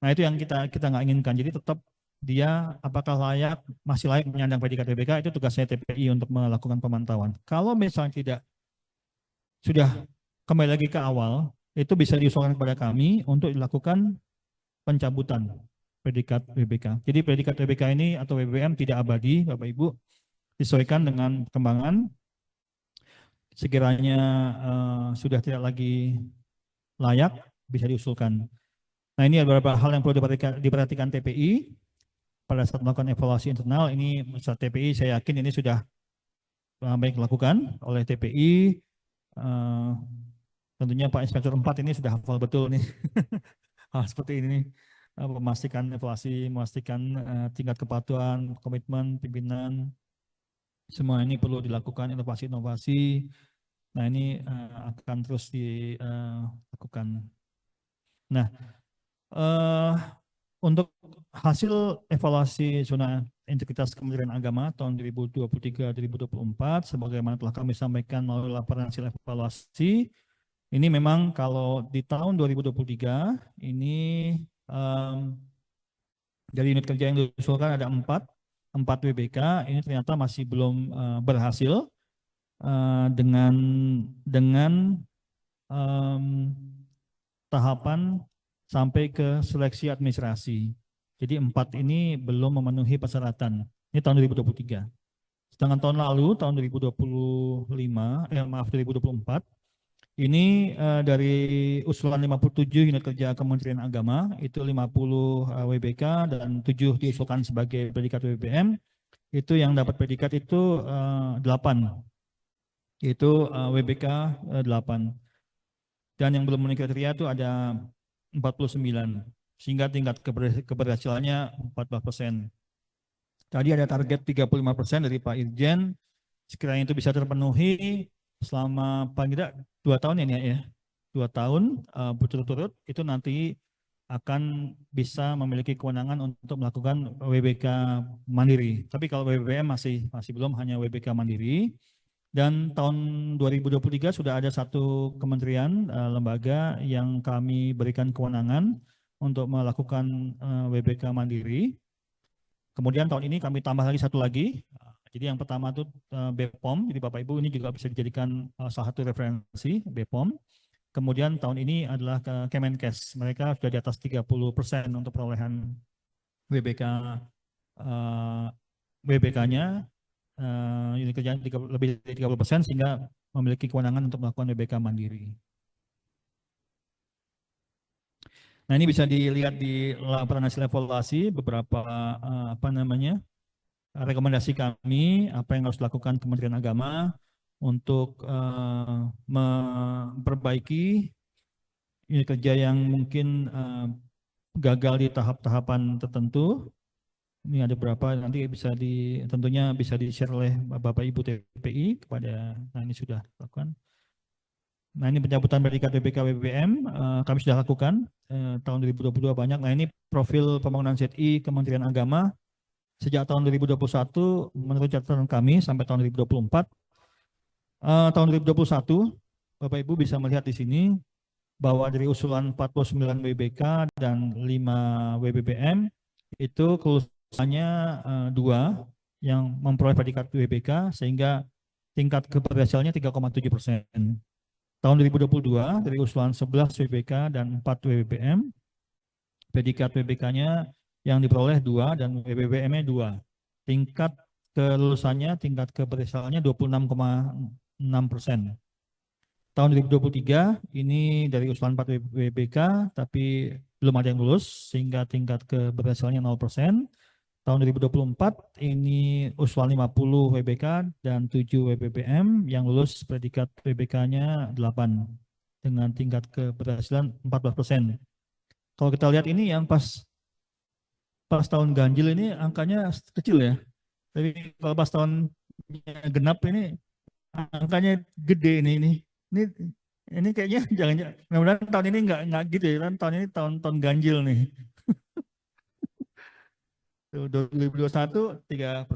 Nah itu yang kita nggak inginkan. Jadi tetap dia apakah layak, masih layak menyandang predikat WBK, itu tugasnya TPI untuk melakukan pemantauan. Kalau misalnya tidak, sudah kembali lagi ke awal, itu bisa diusulkan kepada kami untuk dilakukan pencabutan predikat WBK. Jadi predikat WBK ini atau WBM tidak abadi, Bapak Ibu, disesuaikan dengan perkembangan. Sekiranya sudah tidak lagi layak, bisa diusulkan. Nah ini ada beberapa hal yang perlu diperhatikan TPI pada saat melakukan evaluasi internal. Ini saat TPI saya yakin ini sudah baik dilakukan oleh TPI. Tentunya Pak Inspektur 4 ini sudah hafal betul nih hal seperti ini nih. Memastikan evaluasi, memastikan tingkat kepatuhan, komitmen pimpinan, semua ini perlu dilakukan inovasi-inovasi. Nah ini akan terus dilakukan. Nah untuk hasil evaluasi zona integritas Kementerian Agama tahun 2023-2024, sebagaimana telah kami sampaikan melalui laporan hasil evaluasi, ini memang kalau di tahun 2023 ini dari unit kerja yang diusulkan ada 4 WBK, ini ternyata masih belum berhasil dengan tahapan sampai ke seleksi administrasi. Jadi 4 ini belum memenuhi persyaratan. Ini tahun 2023. Sedangkan tahun lalu, tahun 2024, ini dari usulan 57 unit kerja Kementerian Agama, itu 50 WBK dan 7 diusulkan sebagai predikat WBM. Itu yang dapat predikat itu 8. Itu WBK 8. Dan yang belum memenuhi kriteria itu ada 49, sehingga tingkat keberhasilannya 14%. Tadi ada target 35% dari Pak Irjen, sekiranya itu bisa terpenuhi selama paling tidak 2 tahun ya, 2 tahun berturut-turut, itu nanti akan bisa memiliki kewenangan untuk melakukan WBK mandiri. Tapi kalau WBM masih belum, hanya WBK mandiri. Dan tahun 2023 sudah ada satu kementerian lembaga yang kami berikan kewenangan untuk melakukan WBK mandiri. Kemudian tahun ini kami tambah lagi satu lagi. Jadi yang pertama itu BPOM. Jadi Bapak Ibu ini juga bisa dijadikan salah satu referensi BPOM. Kemudian tahun ini adalah Kemenkes. Mereka sudah di atas 30% untuk perolehan WBK WBK-nya unit kerjaan lebih dari 30%, sehingga memiliki kewenangan untuk melakukan WBK mandiri. Nah ini bisa dilihat di laporan hasil evaluasi beberapa rekomendasi kami, apa yang harus dilakukan Kementerian Agama untuk memperbaiki unit kerja yang mungkin gagal di tahap-tahapan tertentu. Ini ada berapa, nanti tentunya bisa di-share oleh Bapak Ibu TPI kepada, nah ini sudah dilakukan. Nah ini pencabutan predikat PPK BBM kami sudah lakukan tahun 2022 banyak. Nah ini profil pembangunan ZI Kementerian Agama sejak tahun 2021 menurut catatan kami sampai tahun 2024. Tahun 2021 Bapak Ibu bisa melihat di sini bahwa dari usulan 49 WBK dan 5 WBBM itu kelulusannya 2 yang memperoleh predikat WBK sehingga tingkat keberhasilannya 3,7%. Tahun 2022 dari usulan 11 WBK dan 4 WBBM, predikat WBK-nya yang diperoleh 2 dan WBBM-nya 2. Tingkat kelulusannya, tingkat keberhasilannya 26,6%. Tahun 2023 ini dari usulan 4 WBK tapi belum ada yang lulus sehingga tingkat keberhasilannya 0%. Tahun 2024 ini usulan 50 WBK dan 7 WBBM yang lulus predikat WBK-nya 8 dengan tingkat keberhasilan 14%. Kalau kita lihat ini yang pas tahun ganjil ini angkanya kecil ya. Tapi kalau pas tahun genap ini angkanya gede ini kayaknya jangan, mudah-mudahan tahun ini nggak gitu ya kan, tahun ini tahun ganjil nih. 2021 3%,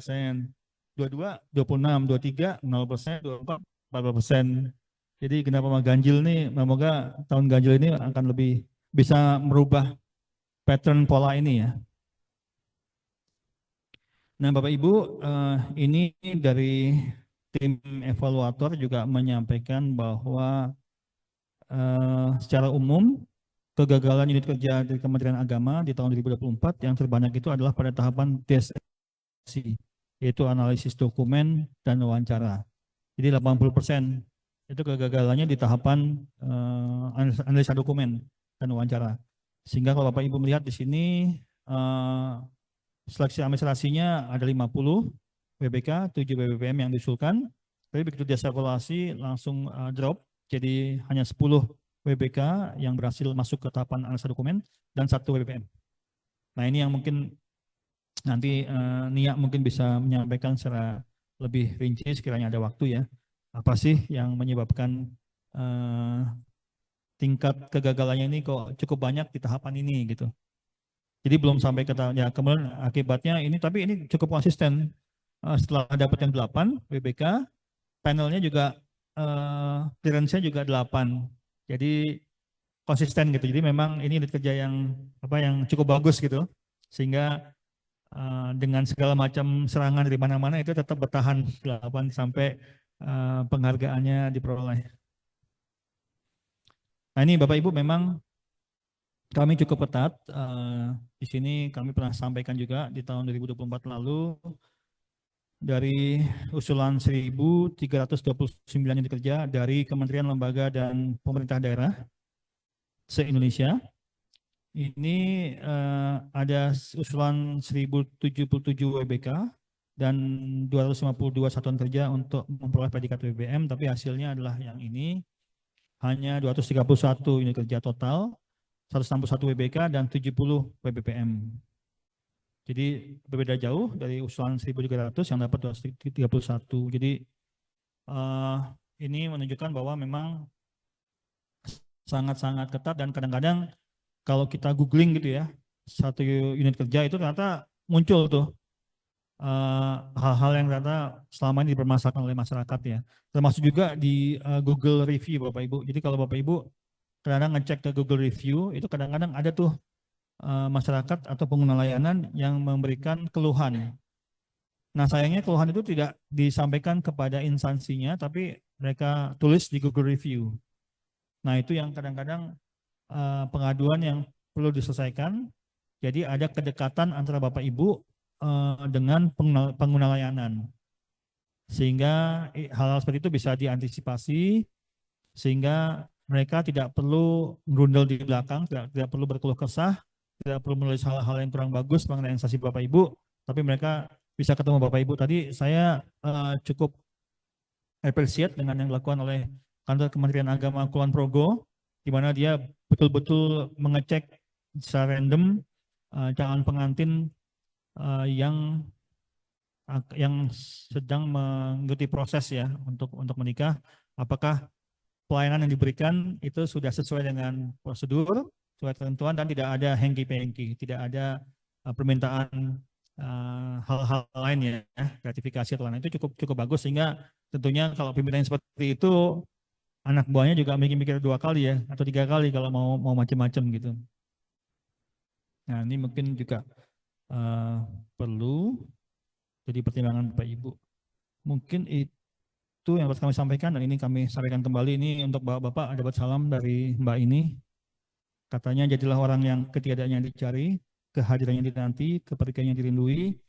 22 26, 23 0%, 24 14%. Jadi kenapa sama ganjil nih? Semoga tahun ganjil ini akan lebih bisa merubah pattern pola ini ya. Nah Bapak Ibu, ini dari tim evaluator juga menyampaikan bahwa secara umum kegagalan unit kerja dari Kementerian Agama di tahun 2024 yang terbanyak itu adalah pada tahapan DSI, yaitu analisis dokumen dan wawancara. Jadi 80% itu kegagalannya di tahapan analisa dokumen dan wawancara. Sehingga kalau Bapak Ibu melihat di sini seleksi administrasinya ada 50 WBK, 7 WBPM yang diusulkan. Tapi begitu dia evaluasi langsung drop, jadi hanya 10 WBK yang berhasil masuk ke tahapan analisa dokumen dan 1 WBPM. Nah ini yang mungkin nanti Nia mungkin bisa menyampaikan secara lebih rinci sekiranya ada waktu ya. Apa sih yang menyebabkan tingkat kegagalannya ini kok cukup banyak di tahapan ini gitu. Jadi belum sampai ke tahap, ya kemudian akibatnya ini, tapi ini cukup konsisten. Setelah dapat yang 8 WBK, panelnya juga clearance-nya juga 8. Jadi konsisten gitu. Jadi memang ini unit kerja yang cukup bagus gitu. Sehingga dengan segala macam serangan dari mana-mana itu tetap bertahan 8 sampai penghargaannya diperoleh. Nah ini Bapak Ibu memang kami cukup ketat. Di sini kami pernah sampaikan juga di tahun 2024 lalu dari usulan 1.329 unit kerja dari kementerian, lembaga, dan pemerintah daerah se-Indonesia. Ini ada usulan 1.077 WBK dan 252 satuan kerja untuk memperoleh predikat WBM, tapi hasilnya adalah yang ini, hanya 231 unit kerja total, 161 WBK dan 70 WBPM. Jadi berbeda jauh dari usulan 1.300 yang dapat 231. Jadi ini menunjukkan bahwa memang sangat-sangat ketat, dan kadang-kadang kalau kita googling gitu ya, satu unit kerja itu ternyata muncul tuh hal-hal yang ternyata selama ini dipermasalahkan oleh masyarakat ya. Termasuk juga di Google Review Bapak Ibu. Jadi kalau Bapak Ibu kadang-kadang ngecek ke Google Review, itu kadang-kadang ada tuh masyarakat atau pengguna layanan yang memberikan keluhan. Nah sayangnya keluhan itu tidak disampaikan kepada instansinya, tapi mereka tulis di Google Review. Nah itu yang kadang-kadang pengaduan yang perlu diselesaikan. Jadi ada kedekatan antara Bapak Ibu dengan pengguna layanan. Sehingga hal-hal seperti itu bisa diantisipasi, sehingga mereka tidak perlu merundel di belakang, tidak perlu berkeluh kesah, tidak perlu menulis hal-hal yang kurang bagus mengenai instansi Bapak Ibu, tapi mereka bisa ketemu Bapak Ibu. Tadi saya cukup appreciate dengan yang dilakukan oleh kantor Kementerian Agama Kulon Progo, di mana dia betul-betul mengecek secara random calon pengantin yang sedang mengikuti proses ya untuk menikah, apakah pelayanan yang diberikan itu sudah sesuai dengan prosedur, sesuai ketentuan, dan tidak ada hengki-pengki, tidak ada permintaan hal-hal lain ya, gratifikasi atau lain. Itu cukup cukup bagus, sehingga tentunya kalau pimpinan seperti itu, anak buahnya juga mikir-mikir 2 kali ya, atau 3 kali kalau mau macam-macam gitu. Nah, ini mungkin juga perlu jadi pertimbangan Bapak Ibu. Mungkin itu yang harus kami sampaikan, dan ini kami sampaikan kembali ini untuk Bapak-Bapak. Ada buat salam dari Mbak ini. Katanya, jadilah orang yang ketiadaan yang dicari, kehadirannya dinanti, kepernikahannya dirindui,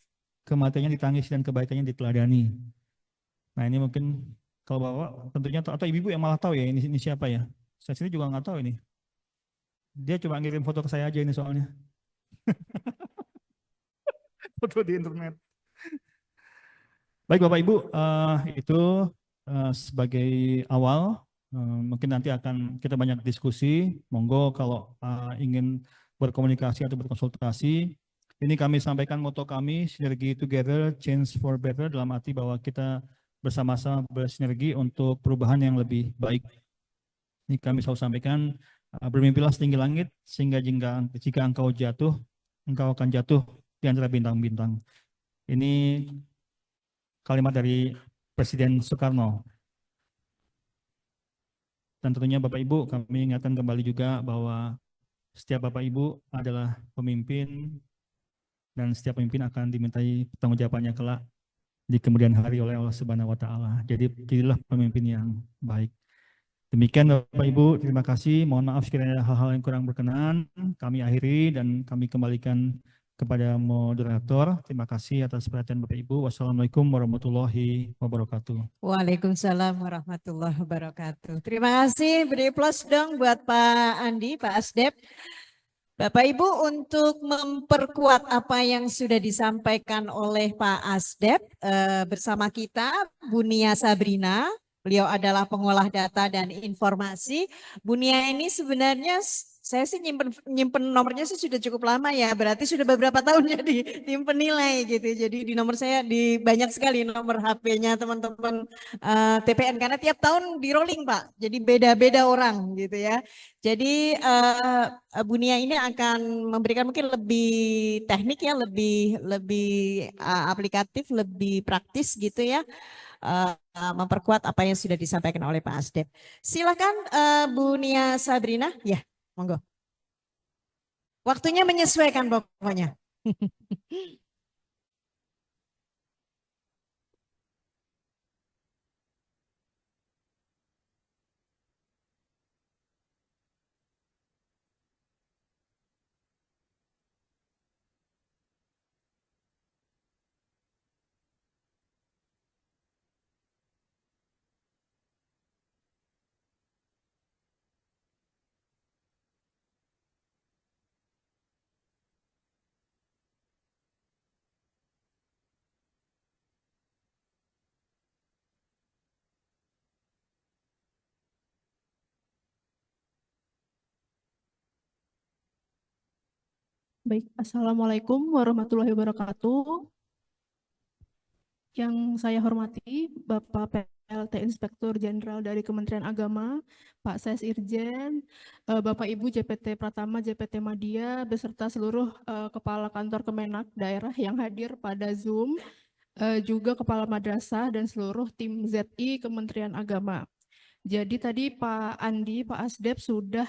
kematiannya ditangis, dan kebaikannya diteladani. Nah, ini mungkin kalau Bapak tentunya, atau Ibu yang malah tahu ya ini siapa ya. Saya sendiri juga nggak tahu ini. Dia cuma ngirim foto ke saya aja ini soalnya. Foto di internet. Baik Bapak Ibu, itu sebagai awal. Mungkin nanti akan kita banyak diskusi. Monggo kalau ingin berkomunikasi atau berkonsultasi. Ini kami sampaikan moto kami, Sinergi Together, Change for Better, dalam arti bahwa kita bersama-sama bersinergi untuk perubahan yang lebih baik. Ini kami selalu sampaikan, bermimpilah setinggi langit, sehingga jika engkau jatuh, engkau akan jatuh di antara bintang-bintang. Ini kalimat dari Presiden Soekarno. Dan tentunya Bapak Ibu, kami ingatkan kembali juga bahwa setiap Bapak Ibu adalah pemimpin, dan setiap pemimpin akan dimintai pertanggungjawabannya kelak di kemudian hari oleh Allah Subhanahu wa Ta'ala. Jadi jadilah pemimpin yang baik. Demikian Bapak Ibu, terima kasih. Mohon maaf sekiranya ada hal-hal yang kurang berkenan. Kami akhiri dan kami kembalikan kepada moderator. Terima kasih atas perhatian Bapak Ibu. Wassalamualaikum warahmatullahi wabarakatuh. Waalaikumsalam warahmatullahi wabarakatuh. Terima kasih, beri plus dong buat Pak Andi, Pak Asdep. Bapak Ibu, untuk memperkuat apa yang sudah disampaikan oleh Pak Asdep, bersama kita Bu Nia Sabrina. Beliau adalah pengolah data dan informasi. Bu Nia ini sebenarnya saya sih nyimpen nomornya sih sudah cukup lama ya, berarti sudah beberapa tahun jadi nyimpen nilai gitu. Jadi di nomor saya di banyak sekali nomor HP-nya teman-teman TPN, karena tiap tahun di rolling Pak. Jadi beda-beda orang gitu ya. Jadi Bu Nia ini akan memberikan mungkin lebih teknik ya, lebih aplikatif, lebih praktis gitu ya. Memperkuat apa yang sudah disampaikan oleh Pak Asdep. Silakan Bu Nia Sabrina, ya monggo. Waktunya menyesuaikan pokoknya. Baik, Assalamualaikum warahmatullahi wabarakatuh. Yang saya hormati Bapak PLT Inspektur Jenderal dari Kementerian Agama, Pak Ses Irjen, Bapak Ibu JPT Pratama, JPT Madya, beserta seluruh Kepala Kantor Kemenak daerah yang hadir pada Zoom, juga Kepala Madrasah dan seluruh tim ZI Kementerian Agama. Jadi tadi Pak Andi, Pak Asdep sudah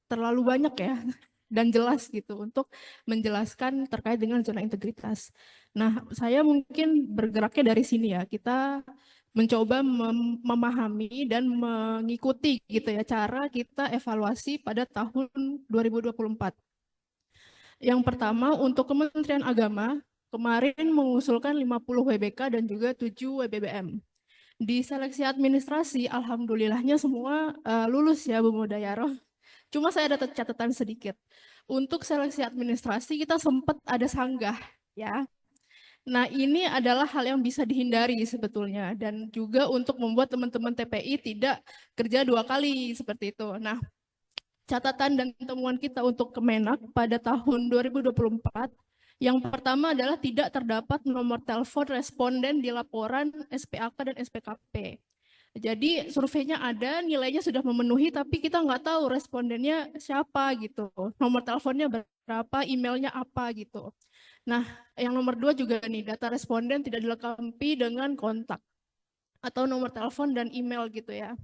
terlalu banyak ya dan jelas gitu untuk menjelaskan terkait dengan zona integritas. Nah, saya mungkin bergeraknya dari sini ya. Kita mencoba memahami dan mengikuti gitu ya cara kita evaluasi pada tahun 2024. Yang pertama, untuk Kementerian Agama kemarin mengusulkan 50 WBK dan juga 7 WBBM. Di seleksi administrasi, alhamdulillahnya semua lulus ya Bu Mudayaroh. Cuma saya ada catatan sedikit. Untuk seleksi administrasi kita sempat ada sanggah ya. Nah, ini adalah hal yang bisa dihindari sebetulnya dan juga untuk membuat teman-teman TPI tidak kerja 2 kali seperti itu. Nah, catatan dan temuan kita untuk Kemenak pada tahun 2024 yang pertama adalah tidak terdapat nomor telepon responden di laporan SPAK dan SPKP. Jadi surveinya ada, nilainya sudah memenuhi, tapi kita nggak tahu respondennya siapa gitu. Nomor teleponnya berapa, emailnya apa gitu. Nah, yang nomor 2 juga nih, data responden tidak dilengkapi dengan kontak atau nomor telepon dan email gitu ya.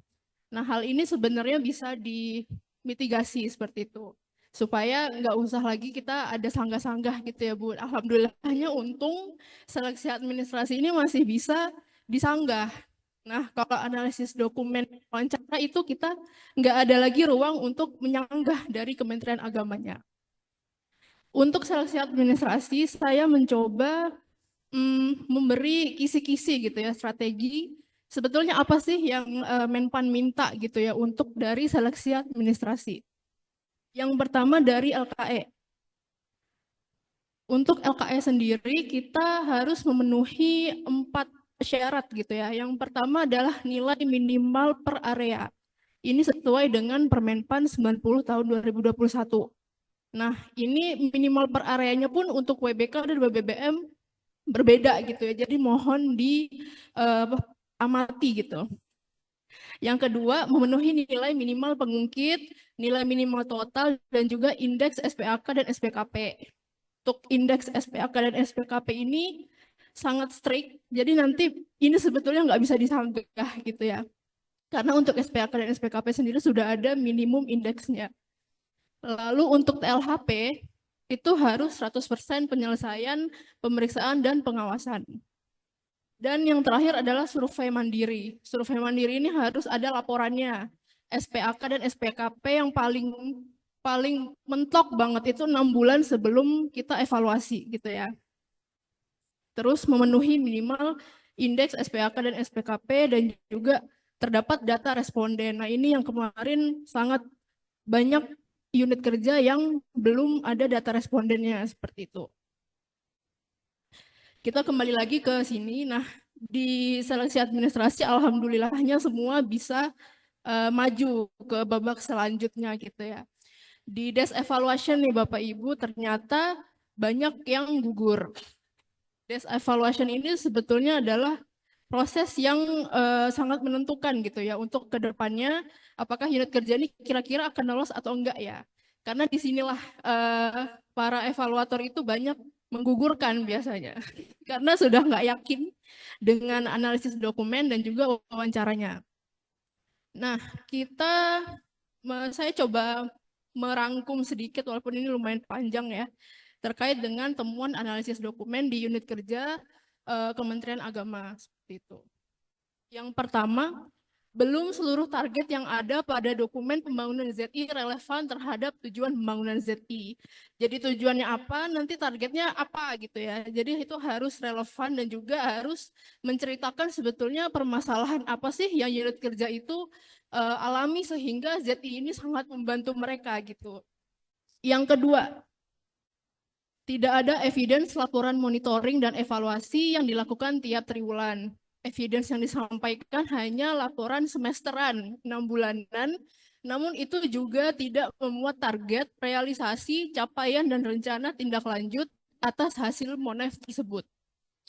Nah, hal ini sebenarnya bisa dimitigasi seperti itu. Supaya nggak usah lagi kita ada sanggah-sanggah gitu ya, Bu. Alhamdulillahnya untung seleksi administrasi ini masih bisa disanggah. Nah, kalau analisis dokumen wawancara itu kita nggak ada lagi ruang untuk menyanggah dari Kementerian Agamanya. Untuk seleksi administrasi, saya mencoba memberi kisi-kisi gitu ya, strategi. Sebetulnya apa sih yang Menpan minta gitu ya untuk dari seleksi administrasi? Yang pertama dari LKE. Untuk LKE sendiri kita harus memenuhi 4 syarat gitu ya. Yang pertama adalah nilai minimal per area. Ini sesuai dengan Permenpan 90 tahun 2021. Nah, ini minimal per areanya pun untuk WBK dan WBBM berbeda gitu ya. Jadi mohon diamati gitu. Yang kedua, memenuhi nilai minimal pengungkit, nilai minimal total, dan juga indeks SPAK dan SPKP. Untuk indeks SPAK dan SPKP ini sangat strict, jadi nanti ini sebetulnya nggak bisa disanggah gitu ya. Karena untuk SPAK dan SPKP sendiri sudah ada minimum indeksnya. Lalu untuk TLHP, itu harus 100% penyelesaian, pemeriksaan, dan pengawasan. Dan yang terakhir adalah survei mandiri. Survei mandiri ini harus ada laporannya. SPAK dan SPKP yang paling mentok banget itu 6 bulan sebelum kita evaluasi gitu ya. Terus memenuhi minimal indeks SPAK dan SPKP dan juga terdapat data responden. Nah, ini yang kemarin sangat banyak unit kerja yang belum ada data respondennya seperti itu. Kita kembali lagi ke sini. Nah, di seleksi administrasi alhamdulillahnya semua bisa maju ke babak selanjutnya gitu ya. Di desk evaluation nih Bapak Ibu ternyata banyak yang gugur. Desk evaluation ini sebetulnya adalah proses yang sangat menentukan gitu ya untuk kedepannya apakah unit kerja ini kira-kira akan lolos atau enggak ya. Karena disinilah para evaluator itu banyak menggugurkan biasanya karena sudah nggak yakin dengan analisis dokumen dan juga wawancaranya. Nah, saya coba merangkum sedikit walaupun ini lumayan panjang ya terkait dengan temuan analisis dokumen di unit kerja Kementerian Agama seperti itu. Yang pertama, belum seluruh target yang ada pada dokumen pembangunan ZI relevan terhadap tujuan pembangunan ZI. Jadi tujuannya apa, nanti targetnya apa gitu ya. Jadi itu harus relevan dan juga harus menceritakan sebetulnya permasalahan apa sih yang unit kerja itu alami sehingga ZI ini sangat membantu mereka gitu. Yang kedua, tidak ada evidence laporan monitoring dan evaluasi yang dilakukan tiap triwulan. Evidence yang disampaikan hanya laporan semesteran 6 bulanan, namun itu juga tidak memuat target, realisasi, capaian, dan rencana tindak lanjut atas hasil MONEF tersebut.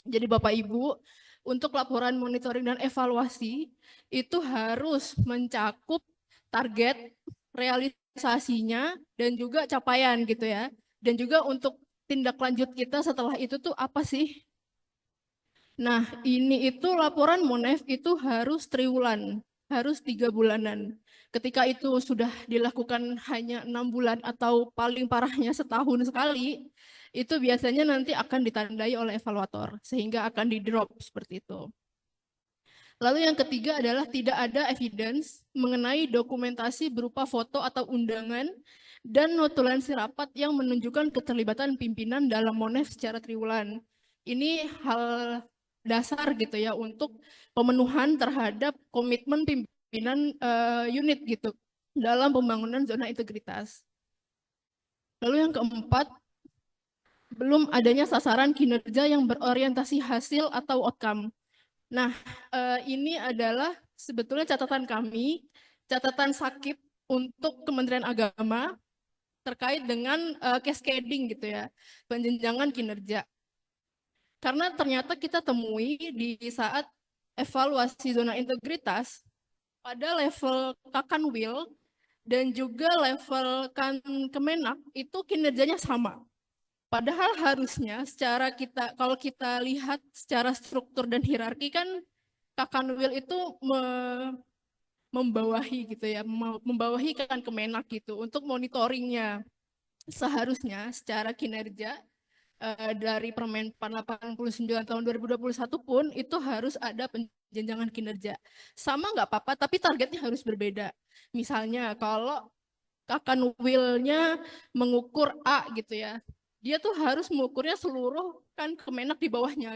Jadi Bapak Ibu, untuk laporan monitoring dan evaluasi itu harus mencakup target, realisasinya, dan juga capaian gitu ya. Dan juga untuk tindak lanjut kita setelah itu tuh apa sih? Nah, ini itu laporan MONEF itu harus triwulan, harus 3 bulanan. Ketika itu sudah dilakukan hanya 6 bulan atau paling parahnya setahun sekali, itu biasanya nanti akan ditandai oleh evaluator, sehingga akan di-drop seperti itu. Lalu yang ketiga adalah tidak ada evidence mengenai dokumentasi berupa foto atau undangan dan notulensi rapat yang menunjukkan keterlibatan pimpinan dalam MONEF secara triwulan. Ini hal dasar gitu ya untuk pemenuhan terhadap komitmen pimpinan unit gitu dalam pembangunan zona integritas. Lalu yang keempat, belum adanya sasaran kinerja yang berorientasi hasil atau outcome. Nah, ini adalah sebetulnya catatan kami, catatan sakit untuk Kementerian Agama terkait dengan cascading gitu ya, penjenjangan kinerja. Karena ternyata kita temui di saat evaluasi zona integritas pada level Kakanwil dan juga level Kemenak itu kinerjanya sama. Padahal harusnya secara kalau kita lihat secara struktur dan hierarki kan Kakanwil itu membawahi gitu ya, membawahi Kemenak gitu untuk monitoringnya. Seharusnya secara kinerja dari Permen-Pan 89 tahun 2021 pun itu harus ada penjenjangan kinerja. Sama nggak apa-apa, tapi targetnya harus berbeda. Misalnya kalau Kakanwilnya mengukur A gitu ya, dia tuh harus mengukurnya seluruh kan Kemenak di bawahnya.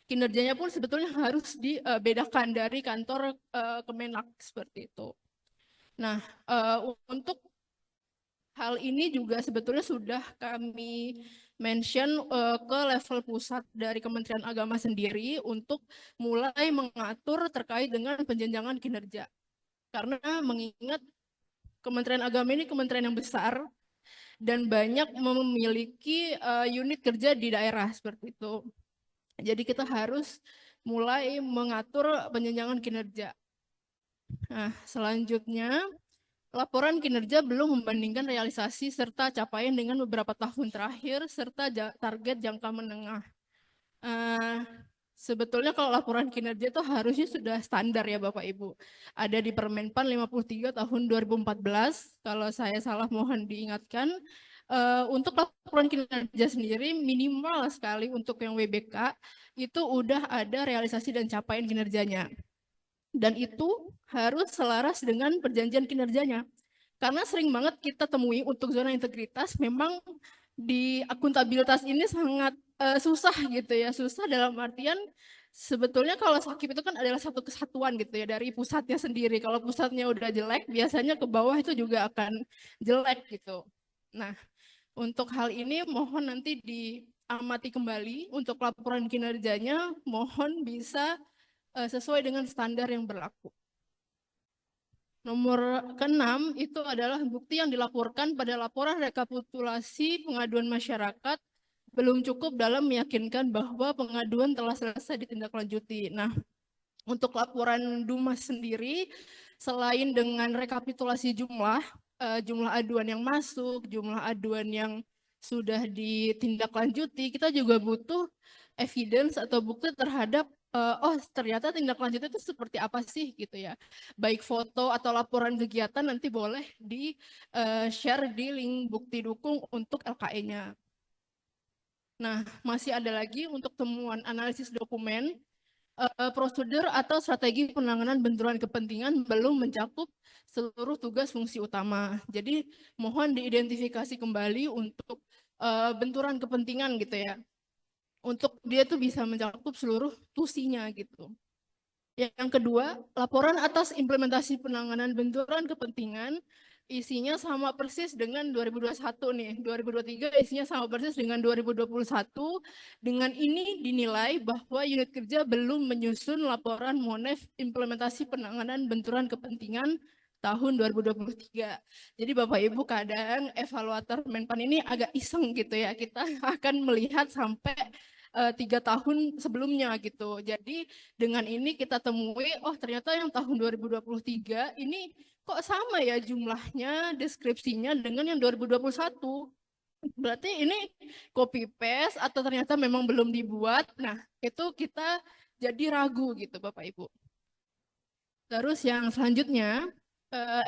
Kinerjanya pun sebetulnya harus dibedakan dari kantor Kemenak seperti itu. Nah, untuk hal ini juga sebetulnya sudah kami mention ke level pusat dari Kementerian Agama sendiri untuk mulai mengatur terkait dengan penjenjangan kinerja. Karena mengingat Kementerian Agama ini kementerian yang besar dan banyak memiliki unit kerja di daerah seperti itu. Jadi kita harus mulai mengatur penjenjangan kinerja. Nah, selanjutnya laporan kinerja belum membandingkan realisasi serta capaian dengan beberapa tahun terakhir serta target jangka menengah. Sebetulnya kalau laporan kinerja itu harusnya sudah standar ya Bapak Ibu. Ada di Permen-Pan 53 tahun 2014, kalau saya salah mohon diingatkan. Untuk laporan kinerja sendiri minimal sekali untuk yang WBK itu udah ada realisasi dan capaian kinerjanya. Dan itu harus selaras dengan perjanjian kinerjanya. Karena sering banget kita temui untuk zona integritas memang di akuntabilitas ini sangat susah gitu ya. Susah dalam artian sebetulnya kalau sakit itu kan adalah satu kesatuan gitu ya dari pusatnya sendiri. Kalau pusatnya udah jelek biasanya ke bawah itu juga akan jelek gitu. Nah, untuk hal ini mohon nanti diamati kembali untuk laporan kinerjanya, mohon bisa sesuai dengan standar yang berlaku. Nomor ke-6 itu adalah bukti yang dilaporkan pada laporan rekapitulasi pengaduan masyarakat belum cukup dalam meyakinkan bahwa pengaduan telah selesai ditindaklanjuti. Nah, untuk laporan Dumas sendiri, selain dengan rekapitulasi jumlah aduan yang masuk, jumlah aduan yang sudah ditindaklanjuti, kita juga butuh evidence atau bukti terhadap ternyata tindak lanjut itu seperti apa sih gitu ya. Baik foto atau laporan kegiatan nanti boleh di-share di link bukti dukung untuk LKE-nya. Nah, masih ada lagi untuk temuan analisis dokumen, prosedur atau strategi penanganan benturan kepentingan belum mencakup seluruh tugas fungsi utama. Jadi mohon diidentifikasi kembali untuk benturan kepentingan gitu ya. Untuk dia tuh bisa mencakup seluruh tusinya gitu. Yang kedua, laporan atas implementasi penanganan benturan kepentingan isinya sama persis dengan 2021 nih. 2023 isinya sama persis dengan 2021. Dengan ini dinilai bahwa unit kerja belum menyusun laporan MONEF implementasi penanganan benturan kepentingan tahun 2023. Jadi Bapak Ibu kadang evaluator Menpan ini agak iseng gitu ya. Kita akan melihat sampai 3 tahun sebelumnya gitu. Jadi dengan ini kita temui, oh ternyata yang tahun 2023 ini kok sama ya jumlahnya, deskripsinya dengan yang 2021. Berarti ini copy paste atau ternyata memang belum dibuat. Nah, itu kita jadi ragu gitu Bapak Ibu. Terus yang selanjutnya,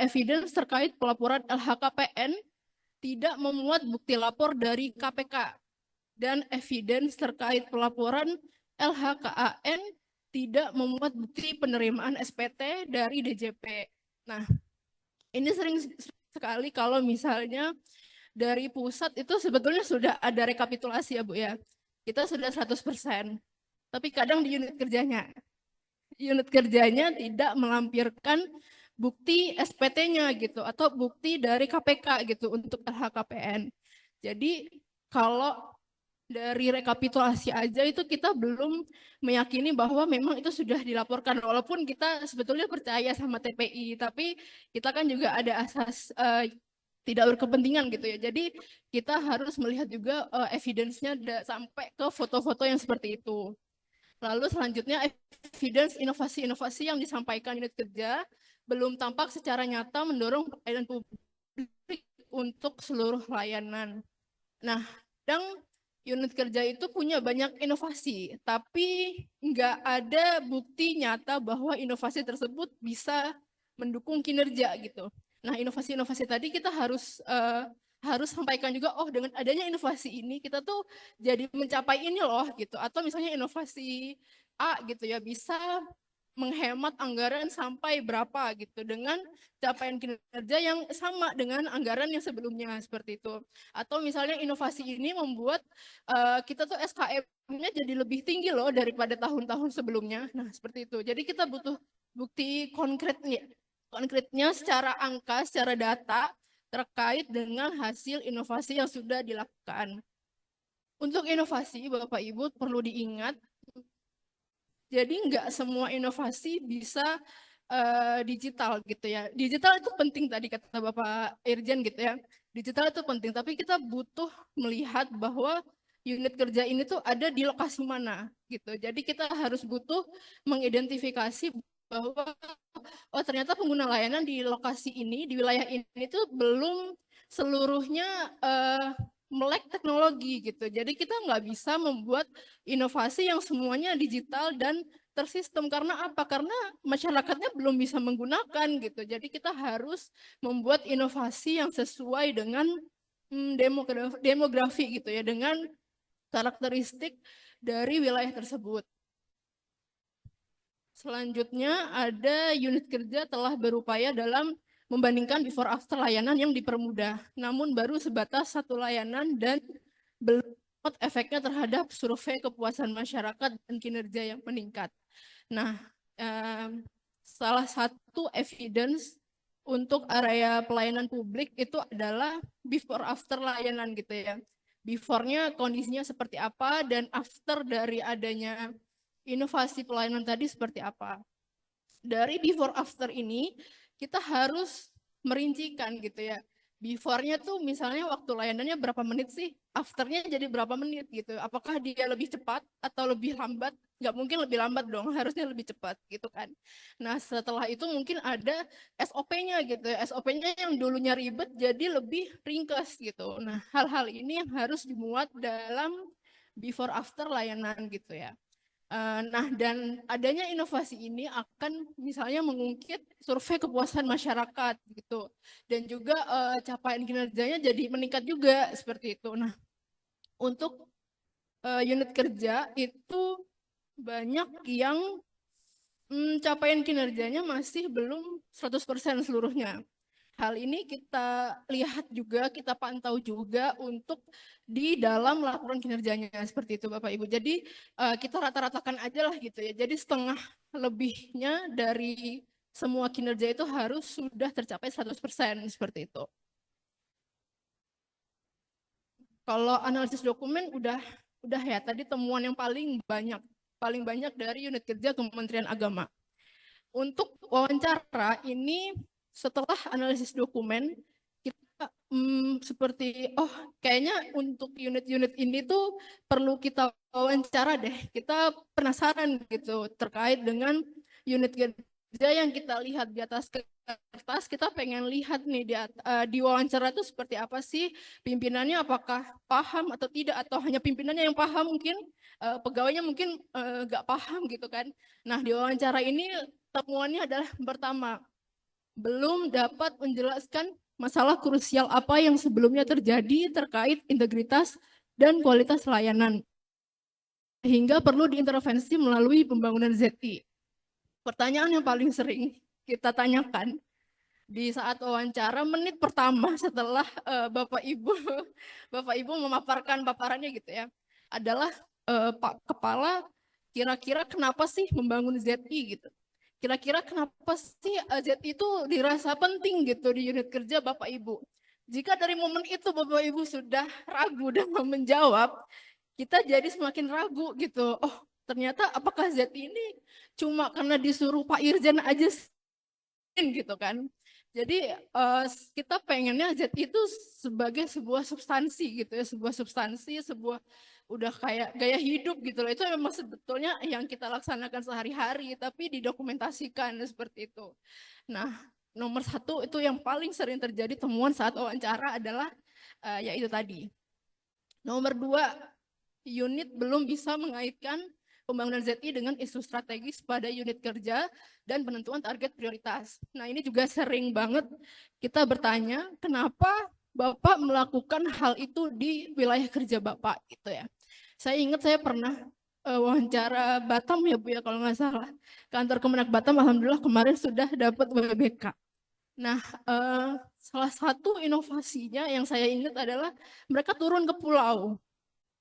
evidence terkait pelaporan LHKPN tidak memuat bukti lapor dari KPK. Dan evidence terkait pelaporan LHKAN tidak memuat bukti penerimaan SPT dari DJP. Nah, ini sering sekali kalau misalnya dari pusat itu sebetulnya sudah ada rekapitulasi ya Bu ya. Kita sudah 100%. Tapi kadang di unit kerjanya tidak melampirkan bukti SPT-nya gitu atau bukti dari KPK gitu untuk LHKPN. Jadi kalau dari rekapitulasi aja itu kita belum meyakini bahwa memang itu sudah dilaporkan, walaupun kita sebetulnya percaya sama TPI, tapi kita kan juga ada asas tidak berkepentingan gitu ya. Jadi kita harus melihat juga evidence-nya sampai ke foto-foto yang seperti itu. Lalu selanjutnya evidence inovasi-inovasi yang disampaikan unit kerja belum tampak secara nyata mendorong pelayanan publik untuk seluruh layanan. Nah, dan unit kerja itu punya banyak inovasi, tapi nggak ada bukti nyata bahwa inovasi tersebut bisa mendukung kinerja gitu. Nah, inovasi-inovasi tadi kita harus sampaikan juga, oh dengan adanya inovasi ini kita tuh jadi mencapai ini loh gitu. Atau misalnya inovasi A gitu ya bisa menghemat anggaran sampai berapa gitu dengan capaian kinerja yang sama dengan anggaran yang sebelumnya seperti itu. Atau misalnya inovasi ini membuat kita tuh SKM-nya jadi lebih tinggi loh daripada tahun-tahun sebelumnya. Nah, seperti itu. Jadi kita butuh bukti konkretnya secara angka, secara data terkait dengan hasil inovasi yang sudah dilakukan. Untuk inovasi, Bapak Ibu perlu diingat, jadi nggak semua inovasi bisa digital gitu ya. Digital itu penting tadi kata Bapak Irjen gitu ya. Digital itu penting, tapi kita butuh melihat bahwa unit kerja ini tuh ada di lokasi mana gitu. Jadi kita harus butuh mengidentifikasi bahwa oh ternyata pengguna layanan di lokasi ini, di wilayah ini tuh belum seluruhnya melek teknologi gitu. Jadi kita nggak bisa membuat inovasi yang semuanya digital dan tersistem. Karena apa? Karena masyarakatnya belum bisa menggunakan gitu. Jadi kita harus membuat inovasi yang sesuai dengan demografi gitu ya, dengan karakteristik dari wilayah tersebut. Selanjutnya ada unit kerja telah berupaya dalam membandingkan before after layanan yang dipermudah, namun baru sebatas satu layanan dan belum efeknya terhadap survei kepuasan masyarakat dan kinerja yang meningkat. Nah, salah satu evidence untuk area pelayanan publik itu adalah before after layanan gitu ya. Before-nya kondisinya seperti apa dan after dari adanya inovasi pelayanan tadi seperti apa. Dari before after ini kita harus merincikan gitu ya. Before-nya tuh misalnya waktu layanannya berapa menit sih, after-nya jadi berapa menit gitu. Apakah dia lebih cepat atau lebih lambat? Nggak mungkin lebih lambat dong, harusnya lebih cepat gitu kan. Nah setelah itu mungkin ada SOP-nya gitu ya. SOP-nya yang dulunya ribet jadi lebih ringkas gitu. Nah hal-hal ini yang harus dimuat dalam before after layanan gitu ya. Nah, dan adanya inovasi ini akan misalnya mengungkit survei kepuasan masyarakat gitu, dan juga capaian kinerjanya jadi meningkat juga seperti itu. Nah, untuk unit kerja itu banyak yang capaian kinerjanya masih belum 100% seluruhnya. Hal ini kita lihat juga, kita pantau juga untuk di dalam laporan kinerjanya seperti itu Bapak Ibu. Jadi kita rata-ratakan aja lah gitu ya. Jadi setengah lebihnya dari semua kinerja itu harus sudah tercapai 100% seperti itu. Kalau analisis dokumen udah ya, tadi temuan yang paling banyak dari unit kerja Kementerian Agama. Untuk wawancara ini setelah analisis dokumen kita seperti oh kayaknya untuk unit-unit ini tuh perlu kita wawancara deh. Kita penasaran gitu terkait dengan unit kerja yang kita lihat di atas kertas. Kita pengen lihat nih di wawancara itu seperti apa sih pimpinannya, apakah paham atau tidak, atau hanya pimpinannya yang paham, mungkin pegawainya mungkin nggak paham gitu kan. Nah di wawancara ini temuannya adalah pertama, belum dapat menjelaskan masalah krusial apa yang sebelumnya terjadi terkait integritas dan kualitas layanan, hingga perlu diintervensi melalui pembangunan ZI. Pertanyaan yang paling sering kita tanyakan di saat wawancara menit pertama setelah Bapak Ibu memaparkan paparannya gitu ya, adalah Pak Kepala, kira-kira kenapa sih membangun ZI gitu? Kira-kira kenapa sih ZI itu dirasa penting gitu di unit kerja Bapak Ibu? Jika dari momen itu Bapak Ibu sudah ragu dalam menjawab, kita jadi semakin ragu gitu. Oh, ternyata apakah Z ini cuma karena disuruh Pak Irjen aja gitu kan. Jadi kita pengennya Z itu sebagai sebuah substansi gitu ya, sebuah substansi, sebuah udah kayak gaya hidup gitu loh. Itu memang sebetulnya yang kita laksanakan sehari-hari, tapi didokumentasikan seperti itu. Nah, nomor satu itu yang paling sering terjadi temuan saat wawancara adalah yaitu tadi. Nomor dua, unit belum bisa mengaitkan pembangunan ZI dengan isu strategis pada unit kerja dan penentuan target prioritas. Nah, ini juga sering banget kita bertanya, kenapa Bapak melakukan hal itu di wilayah kerja Bapak gitu ya. Saya ingat saya pernah wawancara Batam ya Bu ya kalau nggak salah. Kantor Kemenak Batam alhamdulillah kemarin sudah dapat WBK. Nah, salah satu inovasinya yang saya ingat adalah mereka turun ke pulau.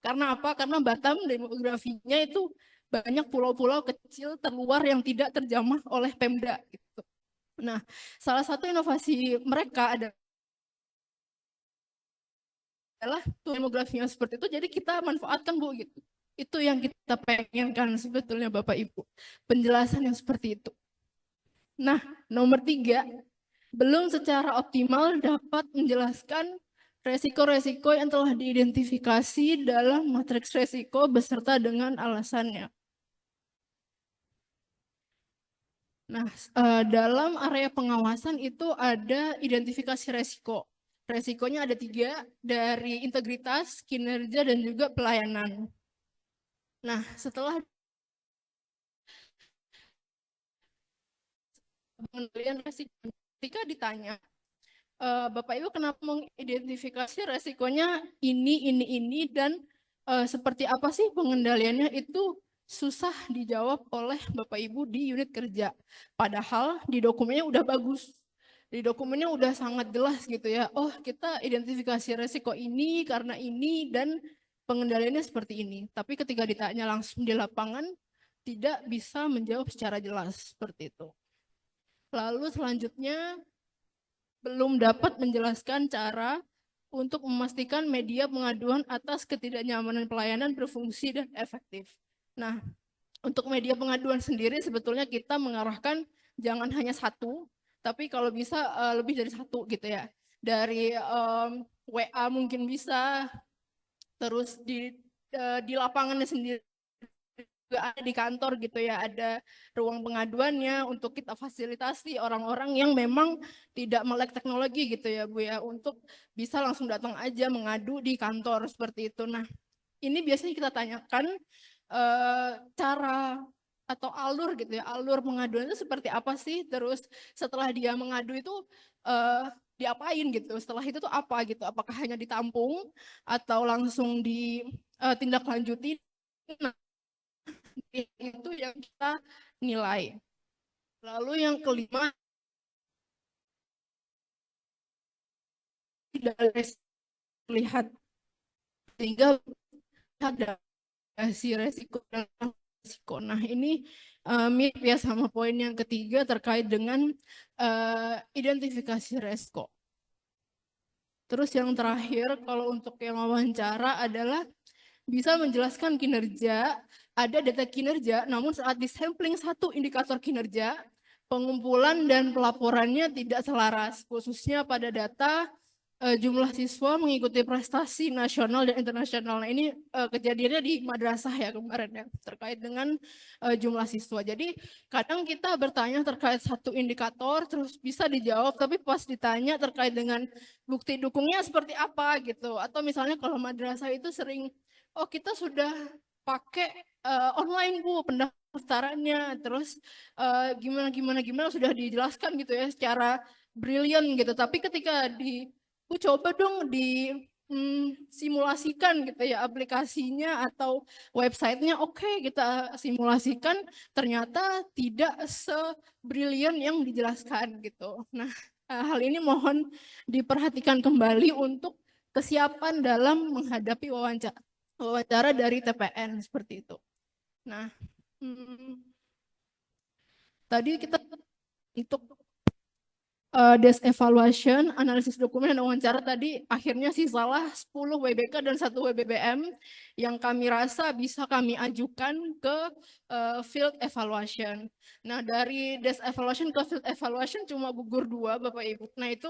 Karena apa? Karena Batam demografinya itu banyak pulau-pulau kecil terluar yang tidak terjamah oleh Pemda gitu. Nah, salah satu inovasi mereka adalah demografinya seperti itu, jadi kita manfaatkan Bu gitu. Itu yang kita pengenkan sebetulnya Bapak Ibu. Penjelasan yang seperti itu. Nah, nomor 3, belum secara optimal dapat menjelaskan resiko-resiko yang telah diidentifikasi dalam matriks resiko beserta dengan alasannya. Nah, dalam area pengawasan itu ada identifikasi resiko. Resikonya ada 3, dari integritas, kinerja, dan juga pelayanan. Nah, setelah pengendalian resiko, ketika ditanya, Bapak Ibu kenapa mengidentifikasi resikonya ini, dan seperti apa sih pengendaliannya, itu susah dijawab oleh Bapak Ibu di unit kerja. Padahal di dokumennya udah bagus. Di dokumennya udah sangat jelas gitu ya. Oh, kita identifikasi resiko ini karena ini dan pengendaliannya seperti ini. Tapi ketika ditanya langsung di lapangan, tidak bisa menjawab secara jelas seperti itu. Lalu selanjutnya, belum dapat menjelaskan cara untuk memastikan media pengaduan atas ketidaknyamanan pelayanan berfungsi dan efektif. Nah, untuk media pengaduan sendiri sebetulnya kita mengarahkan jangan hanya satu, tapi kalau bisa lebih dari satu gitu ya. Dari WA mungkin bisa, terus di lapangannya sendiri juga ada di kantor gitu ya, ada ruang pengaduannya untuk kita fasilitasi orang-orang yang memang tidak melek teknologi gitu ya Bu ya, untuk bisa langsung datang aja mengadu di kantor seperti itu. Nah, ini biasanya kita tanyakan cara atau alur gitu ya, alur pengaduan itu seperti apa sih, terus setelah dia mengadu itu diapain gitu, setelah itu tuh apa gitu, apakah hanya ditampung atau langsung ditindaklanjuti. Nah, itu yang kita nilai. Lalu yang kelima, tidak lihat sehingga ada si resiko dan resiko. Nah, ini mirip ya sama poin yang ketiga terkait dengan identifikasi resiko. Terus yang terakhir, kalau untuk yang wawancara adalah bisa menjelaskan kinerja, ada data kinerja, namun saat disampling satu indikator kinerja, pengumpulan dan pelaporannya tidak selaras, khususnya pada data jumlah siswa mengikuti prestasi nasional dan internasional. Nah, ini kejadiannya di madrasah ya kemarin ya, terkait dengan jumlah siswa. Jadi kadang kita bertanya terkait satu indikator, terus bisa dijawab, tapi pas ditanya terkait dengan bukti dukungnya seperti apa gitu. Atau misalnya kalau madrasah itu sering, oh kita sudah pakai online Bu pendaftarannya, terus gimana sudah dijelaskan gitu ya secara brilian gitu. Tapi ketika coba dong simulasikan gitu ya aplikasinya atau websitenya, oke kita simulasikan, ternyata tidak sebrilian yang dijelaskan gitu. Nah, hal ini mohon diperhatikan kembali untuk kesiapan dalam menghadapi wawancara dari TPN seperti itu. Nah, tadi kita untuk desk evaluation, analisis dokumen dan wawancara tadi akhirnya sih salah 10 WBK dan 1 WBBM yang kami rasa bisa kami ajukan ke field evaluation. Nah, dari desk evaluation ke field evaluation cuma gugur 2 Bapak Ibu. Nah, itu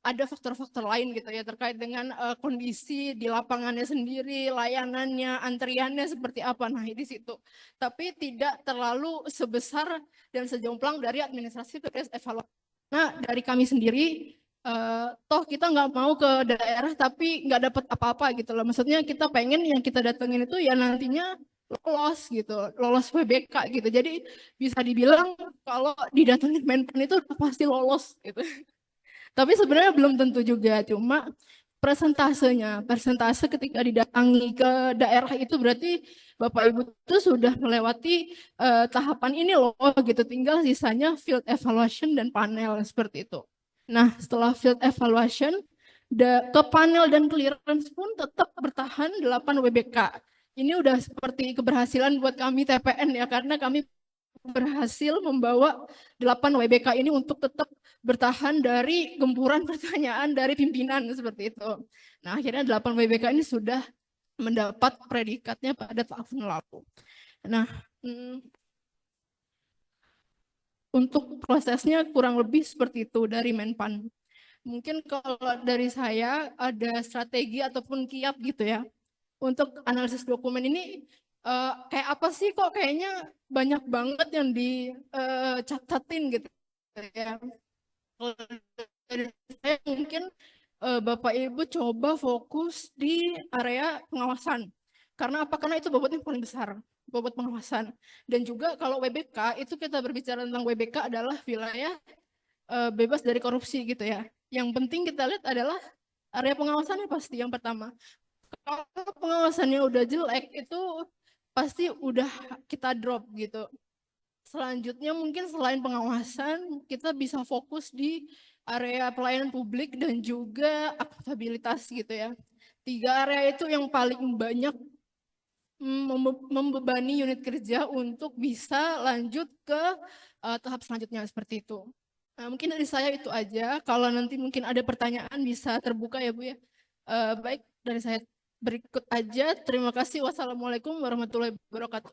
ada faktor-faktor lain gitu ya terkait dengan kondisi di lapangannya sendiri, layanannya, antriannya seperti apa. Nah, di situ. Tapi tidak terlalu sebesar dan sejomplang dari administrasi ke desk evaluation. Nah, dari kami sendiri, toh kita nggak mau ke daerah tapi nggak dapat apa-apa gitu loh. Maksudnya kita pengen yang kita datengin itu ya nantinya lolos gitu, lolos WBK gitu. Jadi bisa dibilang kalau didatengin Menpan itu udah pasti lolos gitu. Tapi sebenarnya belum tentu juga, cuma persentase ketika didatangi ke daerah itu berarti Bapak Ibu itu sudah melewati tahapan ini loh gitu, tinggal sisanya field evaluation dan panel seperti itu. Nah, setelah field evaluation ke panel dan clearance pun tetap bertahan 8 WBK. Ini udah seperti keberhasilan buat kami TPN ya, karena kami berhasil membawa 8 WBK ini untuk tetap bertahan dari gempuran pertanyaan dari pimpinan seperti itu. Nah, akhirnya 8 WBK ini sudah mendapat predikatnya pada tahun lalu. Nah, untuk prosesnya kurang lebih seperti itu dari Menpan. Mungkin kalau dari saya ada strategi ataupun kiat gitu ya. Untuk analisis dokumen ini kayak apa sih kok kayaknya banyak banget yang dicatatin gitu ya. Kalau dari saya mungkin Bapak Ibu coba fokus di area pengawasan. Karena apa? Karena itu bobotnya paling besar, bobot pengawasan. Dan juga kalau WBK, itu kita berbicara tentang WBK adalah wilayah bebas dari korupsi gitu ya. Yang penting kita lihat adalah area pengawasannya pasti yang pertama. Kalau pengawasannya udah jelek, itu pasti udah kita drop gitu. Selanjutnya mungkin selain pengawasan, kita bisa fokus di area pelayanan publik dan juga akuntabilitas gitu ya. 3 area itu yang paling banyak membebani unit kerja untuk bisa lanjut ke tahap selanjutnya seperti itu. Nah, mungkin dari saya itu aja. Kalau nanti mungkin ada pertanyaan bisa terbuka ya Bu ya. Baik, dari saya berikut aja. Terima kasih. Wassalamualaikum warahmatullahi wabarakatuh.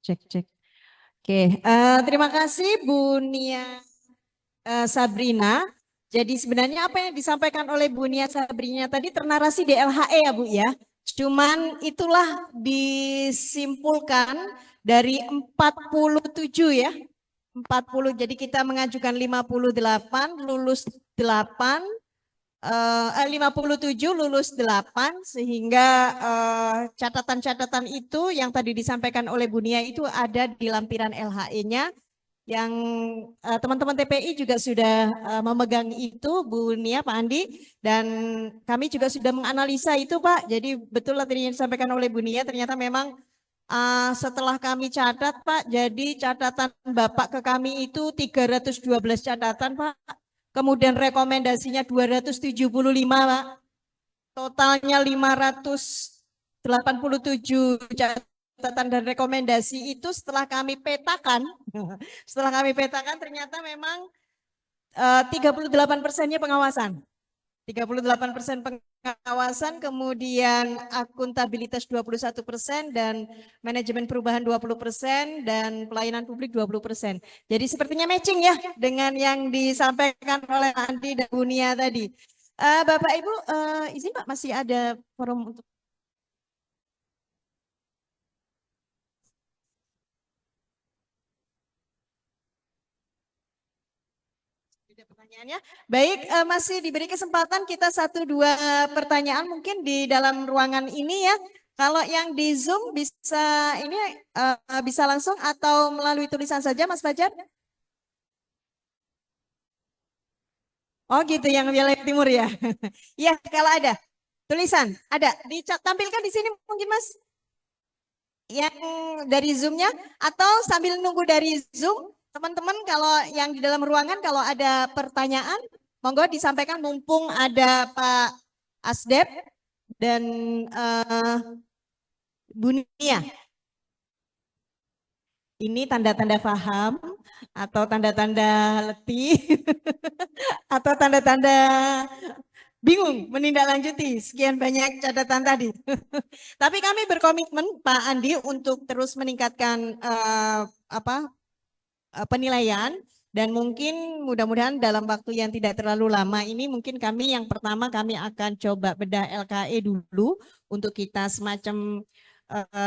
Cek. Oke, terima kasih Bu Nia Sabrina. Jadi sebenarnya apa yang disampaikan oleh Bu Nia Sabrina tadi ternarasi di LHE ya Bu ya. Cuman itulah disimpulkan dari 47 ya. 40, jadi kita mengajukan 58, lulus 8, 57 lulus 8 sehingga catatan-catatan itu yang tadi disampaikan oleh Bu Nia itu ada di lampiran LHE-nya yang teman-teman TPI juga sudah memegang itu Bu Nia, Pak Andi, dan kami juga sudah menganalisa itu Pak. Jadi betul lah tadi yang disampaikan oleh Bu Nia, ternyata memang setelah kami catat Pak, jadi catatan Bapak ke kami itu 312 catatan Pak. Kemudian rekomendasinya 275 Pak. Totalnya 587 catatan dan rekomendasi itu setelah kami petakan. Setelah kami petakan ternyata memang 38%-nya pengawasan. 38% pengawasan, kemudian akuntabilitas 21% dan manajemen perubahan 20% dan pelayanan publik 20%. Jadi sepertinya matching ya dengan yang disampaikan oleh Andi dan Bu Nia tadi. Bapak Ibu izin Pak masih ada forum untuk pertanyaannya. Baik, masih diberi kesempatan kita 1-2 pertanyaan mungkin di dalam ruangan ini ya. Kalau yang di Zoom bisa ini bisa langsung atau melalui tulisan saja Mas Fajar? Oh gitu yang wilayah timur ya. Ya kalau ada tulisan ada ditampilkan di sini mungkin Mas. Yang dari Zoom-nya atau sambil nunggu dari Zoom teman-teman kalau yang di dalam ruangan kalau ada pertanyaan monggo disampaikan mumpung ada Pak Asdep dan Bu Nia. Ini tanda-tanda paham atau tanda-tanda letih atau tanda-tanda bingung menindaklanjuti sekian banyak catatan tadi. Tapi kami berkomitmen Pak Andi untuk terus meningkatkan penilaian dan mungkin mudah-mudahan dalam waktu yang tidak terlalu lama ini mungkin kami yang pertama kami akan coba bedah LKE dulu untuk kita semacam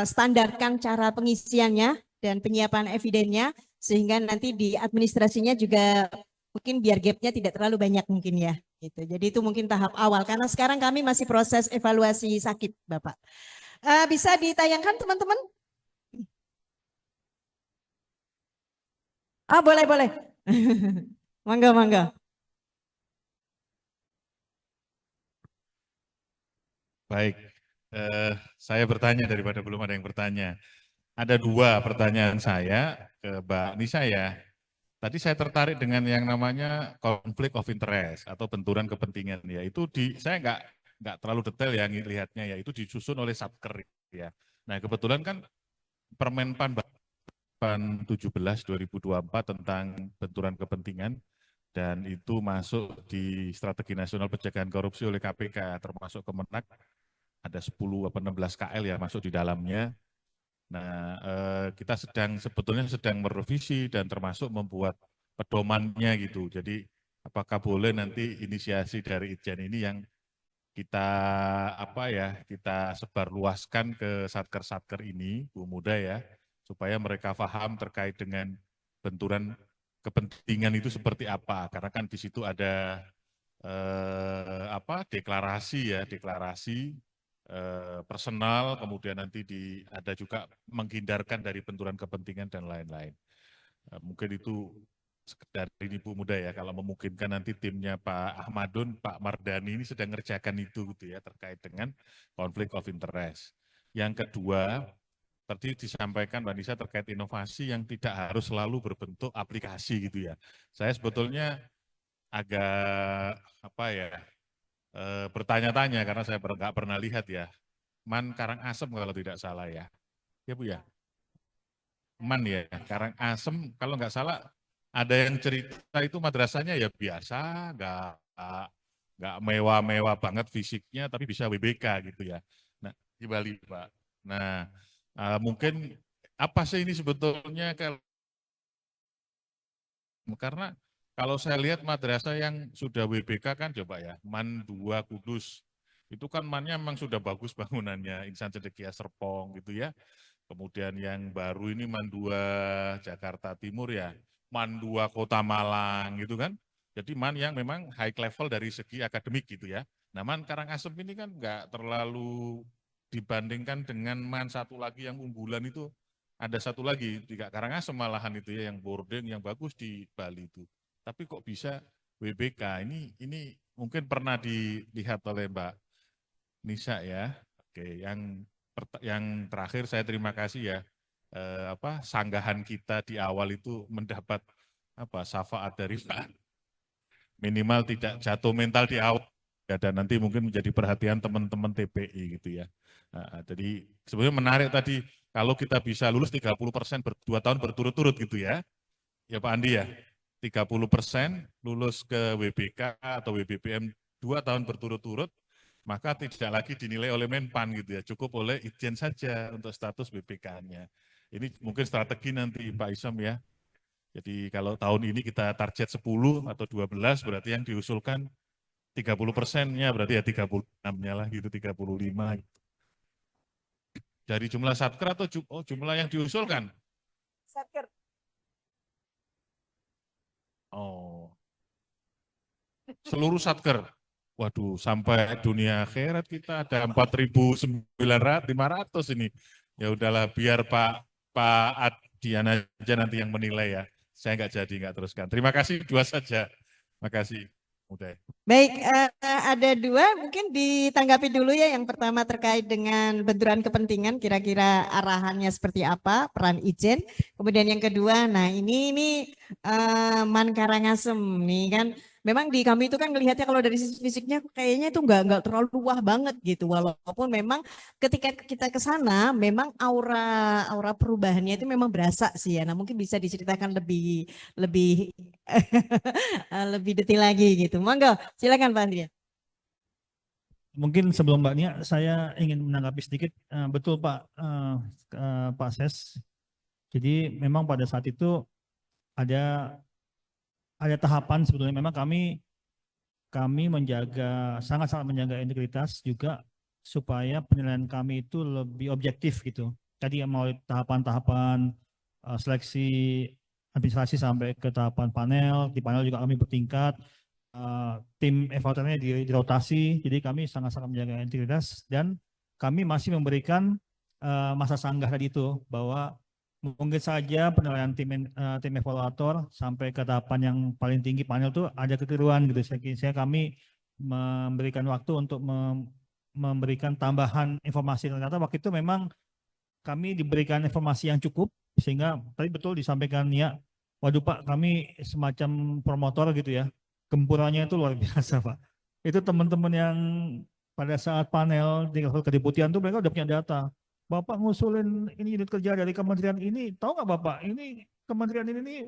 standarkan cara pengisiannya dan penyiapan evidennya sehingga nanti di administrasinya juga mungkin biar gapnya tidak terlalu banyak mungkin ya gitu. Jadi itu mungkin tahap awal karena sekarang kami masih proses evaluasi sakit Bapak. Bisa ditayangkan teman-teman? Boleh, boleh. Mangga, mangga. Baik, saya bertanya daripada belum ada yang bertanya. Ada dua pertanyaan saya ke Mbak Nisa ya. Tadi saya tertarik dengan yang namanya konflik of interest atau benturan kepentingan ya. Itu saya nggak terlalu detail ya lihatnya ya. Itu disusun oleh Satker ya. Nah kebetulan kan Permenpan 17 2024 tentang benturan kepentingan dan itu masuk di Strategi Nasional Pencegahan Korupsi oleh KPK termasuk Kemenak ada 10 atau 16 KL ya masuk di dalamnya. Nah, kita sebetulnya sedang merevisi dan termasuk membuat pedomannya gitu. Jadi apakah boleh nanti inisiasi dari Itjen ini yang kita kita sebarluaskan ke satker-satker ini, Bu Muda ya, supaya mereka paham terkait dengan benturan kepentingan itu seperti apa. Karena kan di situ ada deklarasi personal, kemudian nanti ada juga menghindarkan dari benturan kepentingan dan lain-lain. Mungkin itu sekedar ini Bu Muda ya, kalau memungkinkan nanti timnya Pak Ahmadun, Pak Mardani ini sedang ngerjakan itu gitu ya, terkait dengan konflik of interest. Yang kedua, tadi disampaikan Mbak Nisa terkait inovasi yang tidak harus selalu berbentuk aplikasi gitu ya. Saya sebetulnya agak bertanya-tanya karena saya nggak pernah lihat ya. Man Karangasem kalau tidak salah ya. Ya Bu ya. Man ya, Karangasem kalau nggak salah ada yang cerita itu madrasahnya ya biasa, nggak mewah-mewah banget fisiknya, tapi bisa WBK gitu ya. Nah di Bali Pak. Nah mungkin apa sih ini sebetulnya karena kalau saya lihat madrasah yang sudah WBK kan coba ya, MAN 2 Kudus, itu kan MAN-nya memang sudah bagus bangunannya, Insan Cendekia Serpong gitu ya. Kemudian yang baru ini MAN 2 Jakarta Timur ya, MAN 2 Kota Malang gitu kan. Jadi MAN yang memang high level dari segi akademik gitu ya. Nah MAN Karangasem ini kan nggak terlalu dibandingkan dengan MAN satu lagi yang unggulan itu, ada satu lagi di Karangasem malahan itu ya, yang boarding yang bagus di Bali itu. Tapi kok bisa WBK ini mungkin pernah dilihat oleh Mbak Nisa ya. Oke, yang terakhir saya terima kasih ya sanggahan kita di awal itu mendapat syafaat dari Pak. Minimal tidak jatuh mental di awal ya, dan nanti mungkin menjadi perhatian teman-teman TPI gitu ya. Nah, jadi sebenarnya menarik tadi kalau kita bisa lulus 30% 2 tahun berturut-turut gitu ya. Ya Pak Andi ya. 30% lulus ke WBK atau WBPM 2 tahun berturut-turut, maka tidak lagi dinilai oleh Menpan gitu ya, cukup oleh Itjen saja untuk status BPK-nya. Ini mungkin strategi nanti Pak Isam ya. Jadi kalau tahun ini kita target 10 atau 12, berarti yang diusulkan 30%-nya berarti ya 36-nya lah gitu, 35 gitu. Dari jumlah satker atau jumlah yang diusulkan? Satker. Oh, seluruh satker. Waduh, sampai dunia akhirat kita ada 4.500 ini. Ya udahlah, biar Pak Adian aja nanti yang menilai ya. Saya nggak teruskan. Terima kasih, 2 saja. Terima kasih. Udah. Baik, ada 2 mungkin ditanggapi dulu ya. Yang pertama terkait dengan benturan kepentingan, kira-kira arahannya seperti apa, peran Itjen. Kemudian yang kedua, nah ini MAN Karangasem nih kan memang di kami itu kan ngelihatnya kalau dari sisi fisiknya kayaknya itu nggak terlalu wah banget gitu. Walaupun memang ketika kita ke sana memang aura perubahannya itu memang berasa sih ya. Nah, mungkin bisa diceritakan lebih lebih lebih detail lagi gitu. Monggo, silakan Pak Andrea. Mungkin sebelum Mbak Nia, saya ingin menanggapi sedikit. Betul Pak, Pak Ses. Jadi memang pada saat itu ada tahapan sebetulnya. Memang kami sangat-sangat menjaga integritas juga supaya penilaian kami itu lebih objektif gitu. Tadi melalui tahapan-tahapan seleksi administrasi sampai ke tahapan panel. Di panel juga kami bertingkat. Tim evaluatornya dirotasi, jadi kami sangat-sangat menjaga integritas dan kami masih memberikan masa sanggah tadi itu bahwa mungkin saja penilaian tim evaluator sampai ke tahapan yang paling tinggi panel itu ada kekeliruan gitu. Saya kami memberikan waktu untuk memberikan tambahan informasi. Ternyata waktu itu memang kami diberikan informasi yang cukup sehingga tadi betul disampaikan ya, waduh Pak, kami semacam promotor gitu ya. Gempurannya itu luar biasa Pak. Itu teman-teman yang pada saat panel di level kedeputian tuh mereka udah punya data. Bapak ngusulin ini unit kerja dari kementerian ini, tahu nggak Bapak? Ini kementerian ini nih,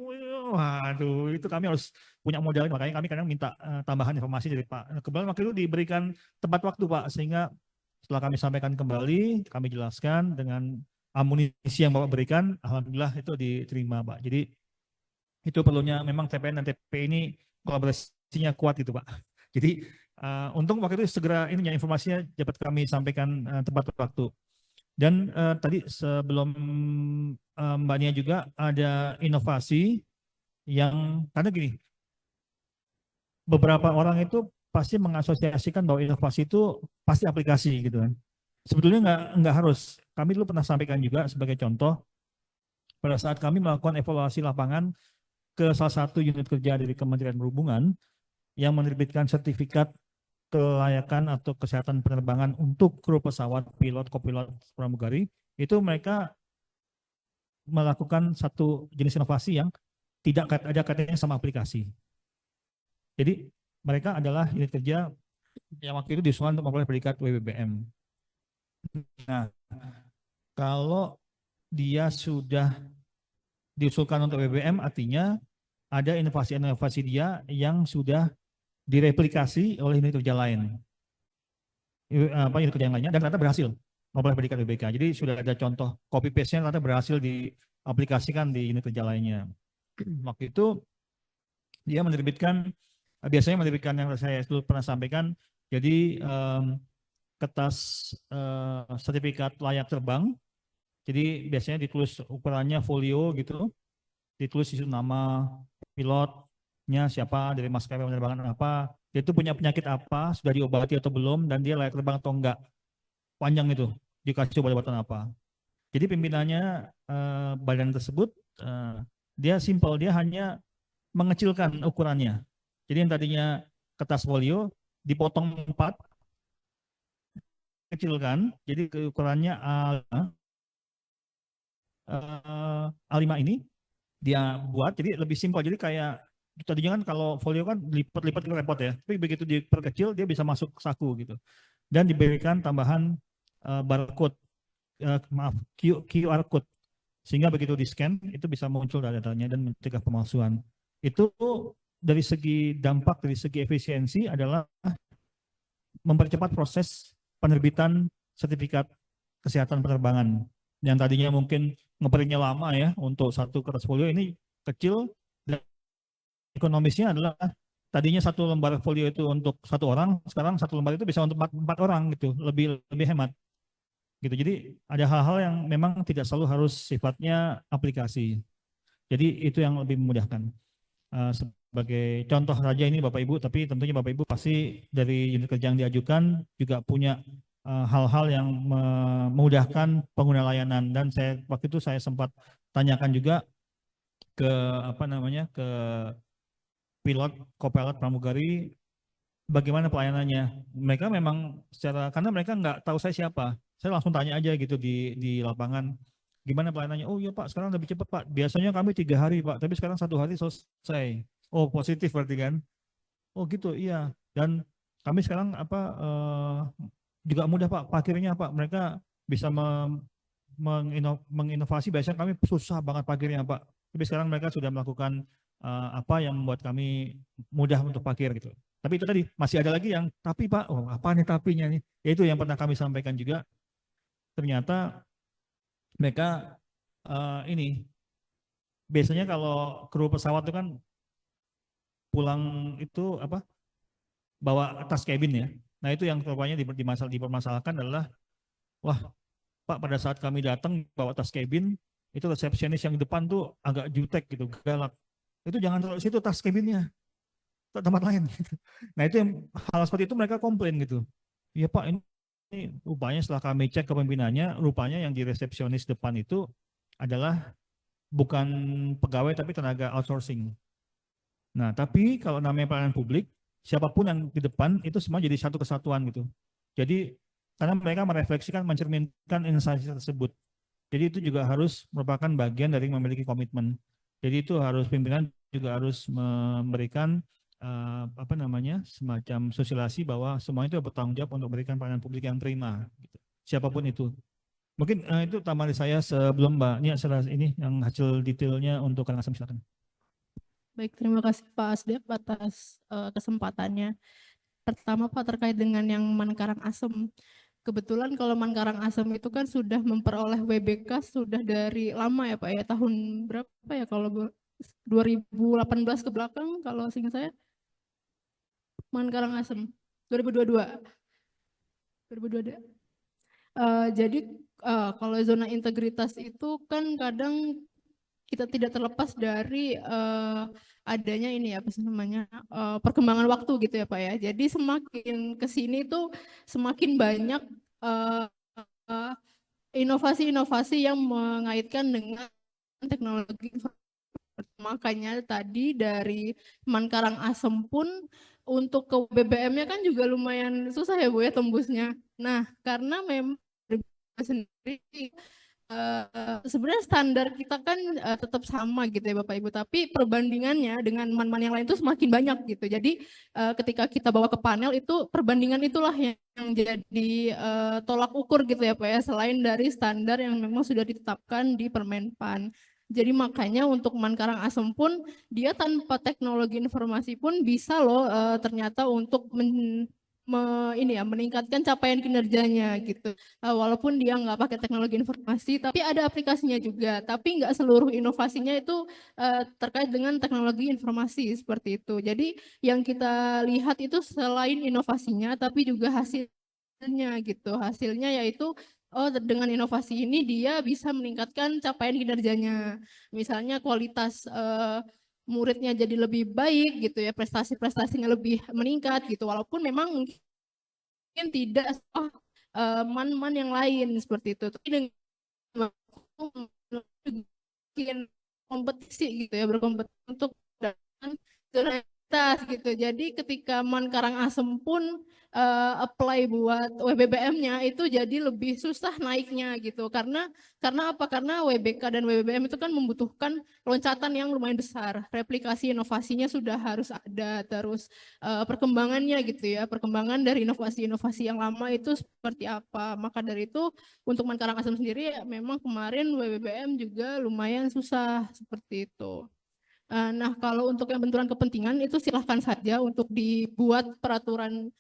waduh, itu kami harus punya modal. Makanya kami kadang minta tambahan informasi dari Pak. Kebetulan waktu itu diberikan tepat waktu Pak, sehingga setelah kami sampaikan kembali, kami jelaskan dengan amunisi yang Bapak berikan, alhamdulillah itu diterima Pak. Jadi itu perlunya memang TPN dan TP ini kolaborasinya kuat gitu Pak. Jadi untung waktu itu segera ini informasinya dapat kami sampaikan tepat waktu. Dan tadi sebelum Mbak Nia juga ada inovasi yang, karena gini, beberapa orang itu pasti mengasosiasikan bahwa inovasi itu pasti aplikasi gitu kan. Sebetulnya nggak harus. Kami dulu pernah sampaikan juga sebagai contoh, pada saat kami melakukan evaluasi lapangan ke salah satu unit kerja dari Kementerian Perhubungan yang menerbitkan sertifikat kelayakan atau kesehatan penerbangan untuk kru pesawat, pilot, kopilot, pramugari, itu mereka melakukan satu jenis inovasi yang tidak ada kaitannya sama aplikasi. Jadi mereka adalah unit kerja yang waktu itu diusulkan untuk memperoleh predikat WBBM. Nah, kalau dia sudah diusulkan untuk WBBM, artinya ada inovasi-inovasi dia yang sudah direplikasi oleh unit kerja lain, unit kerja yang lainnya, dan ternyata berhasil memperoleh predikat WBK. Jadi sudah ada contoh copy paste-nya ternyata berhasil diaplikasikan di unit kerja lainnya. Waktu itu dia biasanya menerbitkan yang saya dulu pernah sampaikan, jadi kertas sertifikat layak terbang. Jadi biasanya ditulis ukurannya folio gitu, ditulis isu nama pilotnya siapa, dari maskapai penerbangan apa, dia itu punya penyakit apa, sudah diobati atau belum, dan dia layak terbang atau enggak. Panjang itu, dikasih obat-obatan apa. Jadi pimpinannya badan tersebut, dia simpel, dia hanya mengecilkan ukurannya. Jadi yang tadinya kertas folio dipotong 4, kecilkan, jadi ukurannya A5 ini dia buat, jadi lebih simpel. Jadi kayak tadinya kan kalau folio kan lipat-lipat itu repot ya, tapi begitu diperkecil dia bisa masuk saku gitu. Dan diberikan tambahan barcode, QR code, sehingga begitu di scan itu bisa muncul datanya dan mencegah pemalsuan. Itu dari segi dampak, dari segi efisiensi adalah mempercepat proses penerbitan sertifikat kesehatan penerbangan. Yang tadinya mungkin ngeprintnya lama ya untuk satu kertas folio, ini kecil, dan ekonomisnya adalah tadinya satu lembar folio itu untuk satu orang, sekarang satu lembar itu bisa untuk 4 orang gitu, lebih hemat gitu. Jadi ada hal-hal yang memang tidak selalu harus sifatnya aplikasi. Jadi itu yang lebih memudahkan. Sebagai contoh saja ini Bapak Ibu, tapi tentunya Bapak Ibu pasti dari unit kerja yang diajukan juga punya hal-hal yang memudahkan pengguna layanan. Dan waktu itu saya sempat tanyakan juga ke ke pilot, kopilot, pramugari, bagaimana pelayanannya. Mereka memang karena mereka nggak tahu saya siapa, saya langsung tanya aja gitu di lapangan, gimana pelayanannya. Oh iya Pak, sekarang lebih cepat Pak, biasanya kami 3 hari Pak, tapi sekarang 1 hari selesai. Oh positif berarti kan. Oh gitu, iya. Dan kami sekarang juga mudah Pak, parkirnya Pak. Mereka bisa menginovasi. Biasanya kami susah banget parkirnya Pak. Tapi sekarang mereka sudah melakukan apa yang membuat kami mudah untuk parkir gitu. Tapi itu tadi masih ada lagi yang tapi Pak, oh apa nih tapinya nih? Yaitu yang pernah kami sampaikan juga. Ternyata mereka ini biasanya kalau kru pesawat itu kan pulang itu apa? Bawa tas cabin ya. Nah itu yang rupanya dipermasalahkan adalah, wah Pak pada saat kami datang bawa tas cabin, itu resepsionis yang di depan tuh agak jutek gitu, galak. Itu jangan taruh situ tas cabinnya, tempat lain. Gitu. Nah itu yang hal seperti itu mereka komplain gitu. Iya Pak ini rupanya setelah kami cek kepimpinannya, rupanya yang di resepsionis depan itu adalah bukan pegawai tapi tenaga outsourcing. Nah tapi kalau namanya pelayanan publik, siapapun yang di depan itu semua jadi satu kesatuan gitu. Jadi karena mereka merefleksikan, mencerminkan instansi tersebut. Jadi itu juga harus merupakan bagian dari memiliki komitmen. Jadi itu harus pimpinan juga harus memberikan apa namanya semacam sosialisasi bahwa semua itu bertanggung jawab untuk memberikan pelayanan publik yang prima. Gitu. Siapapun itu. Mungkin itu tambahan saya sebelum Mbak Nia ini yang hasil detailnya untuk Karangasem, silakan. Baik, terima kasih Pak Asdep atas kesempatannya. Pertama Pak terkait dengan yang Man Karangasem. Kebetulan kalau Man Karangasem itu kan sudah memperoleh WBK sudah dari lama ya Pak ya, tahun berapa ya kalau 2018 ke belakang kalau seingat saya. Man Karangasem 2022. Jadi kalau zona integritas itu kan kadang kita tidak terlepas dari adanya ini ya apa namanya perkembangan waktu gitu ya Pak ya. Jadi semakin kesini tuh semakin banyak inovasi-inovasi yang mengaitkan dengan teknologi. Makanya tadi dari Man Karangasem pun untuk ke BBM-nya kan juga lumayan susah ya Bu ya tembusnya. Nah karena memang sendiri sebenarnya standar kita kan tetap sama gitu ya Bapak Ibu, tapi perbandingannya dengan man-man yang lain itu semakin banyak gitu. Jadi ketika kita bawa ke panel itu perbandingan itulah yang jadi tolak ukur gitu ya Pak ya, selain dari standar yang memang sudah ditetapkan di Permenpan. Jadi makanya untuk Man Karangasem pun dia tanpa teknologi informasi pun bisa loh ternyata untuk meningkatkan capaian kinerjanya gitu. Walaupun dia nggak pakai teknologi informasi, tapi ada aplikasinya juga. Tapi nggak seluruh inovasinya itu terkait dengan teknologi informasi seperti itu. Jadi yang kita lihat itu selain inovasinya, tapi juga hasilnya gitu. Hasilnya yaitu dengan inovasi ini dia bisa meningkatkan capaian kinerjanya. Misalnya kualitas muridnya jadi lebih baik gitu ya, prestasi-prestasinya lebih meningkat gitu, walaupun memang mungkin tidak man-man yang lain seperti itu, tapi dengan bikin kompetisi gitu ya, berkompetisi untuk dengan prioritas gitu. Jadi ketika Man Karangasem pun apply buat WBBM-nya itu jadi lebih susah naiknya gitu. Karena apa? Karena WBK dan WBBM itu kan membutuhkan loncatan yang lumayan besar. Replikasi inovasinya sudah harus ada, terus perkembangannya gitu ya. Perkembangan dari inovasi-inovasi yang lama itu seperti apa. Maka dari itu untuk Man Karangasem sendiri ya memang kemarin WBBM juga lumayan susah seperti itu. Nah, kalau untuk yang benturan kepentingan itu silahkan saja untuk dibuat peraturan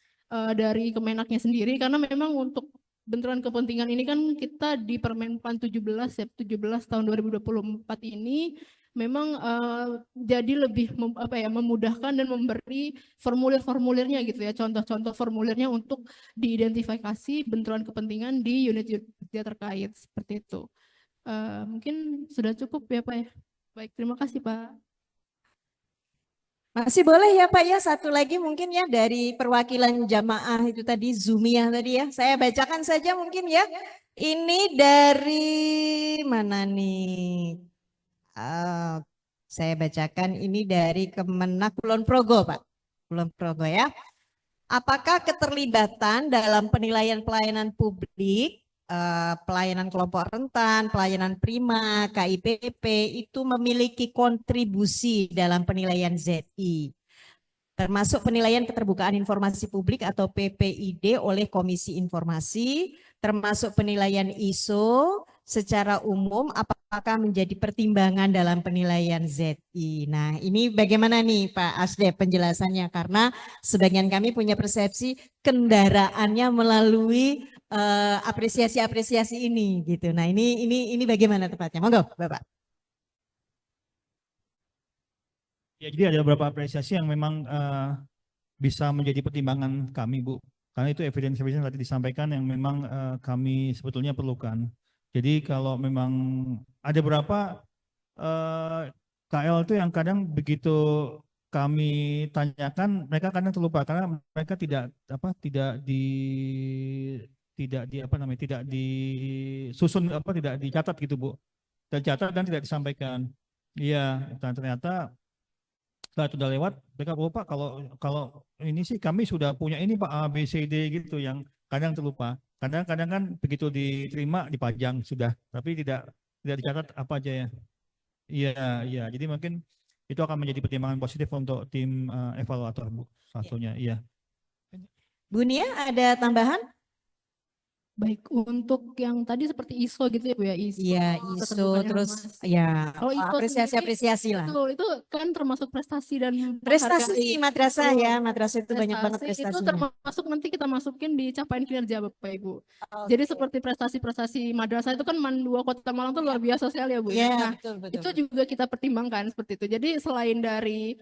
dari Kemenaknya sendiri, karena memang untuk benturan kepentingan ini kan kita di Permenpan 17 ya, 17 tahun 2024 ini memang jadi lebih memudahkan dan memberi formulir-formulirnya gitu ya, contoh-contoh formulirnya untuk diidentifikasi benturan kepentingan di unit-unit terkait seperti itu. Mungkin sudah cukup ya Pak ya. Baik, terima kasih Pak. Masih boleh ya Pak ya, satu lagi mungkin ya dari perwakilan jamaah itu tadi Zumiyah tadi ya. Saya bacakan saja mungkin ya. Ini dari mana nih? Saya bacakan ini dari Kemenak Kulon Progo Pak. Kulon Progo ya. Apakah keterlibatan dalam penilaian pelayanan publik, pelayanan kelompok rentan, pelayanan prima, KIPP itu memiliki kontribusi dalam penilaian ZI? termasuk penilaian keterbukaan informasi publik atau PPID oleh Komisi Informasi, termasuk penilaian ISO secara umum apakah menjadi pertimbangan dalam penilaian ZI. Nah, ini bagaimana nih Pak Asdep penjelasannya, karena sebagian kami punya persepsi kendaraannya melalui apresiasi-apresiasi ini gitu. Nah, ini bagaimana tepatnya? Monggo, Bapak. Ya, jadi ada beberapa apresiasi yang memang bisa menjadi pertimbangan kami, Bu. Karena itu evidence-evidence yang tadi disampaikan yang memang kami sebetulnya perlukan. Jadi kalau memang ada beberapa KL itu yang kadang begitu kami tanyakan, mereka kadang terlupa karena mereka tidak disusun tidak dicatat gitu, Bu. Tercatat dan tidak disampaikan. Iya, dan ternyata setelah itu udah lewat, mereka lupa kalau ini sih kami sudah punya ini Pak A, B, C, D gitu yang kadang terlupa. Kadang-kadang kan begitu diterima dipajang sudah, tapi tidak dicatat apa aja ya. Iya, iya. Jadi mungkin itu akan menjadi pertimbangan positif untuk tim evaluator, Bu. Satunya, iya. Bu Nia, ada tambahan? Baik, untuk yang tadi seperti ISO gitu ya Bu ya, ISO. Iya, ISO keterbukaan terus informasi. ya Kalau ISO apresiasi lah. Betul, itu kan termasuk prestasi dan Prestasi madrasah Betul. ya, madrasah itu banyak banget Prestasi itu prestasinya. termasuk nanti kita masukin di capaian kinerja Bapak Ibu. Jadi seperti prestasi-prestasi madrasah itu kan MAN 2 Kota Malang itu luar biasa sekali ya Bu. Iya, Nah, betul. itu juga kita pertimbangkan seperti itu. Jadi selain dari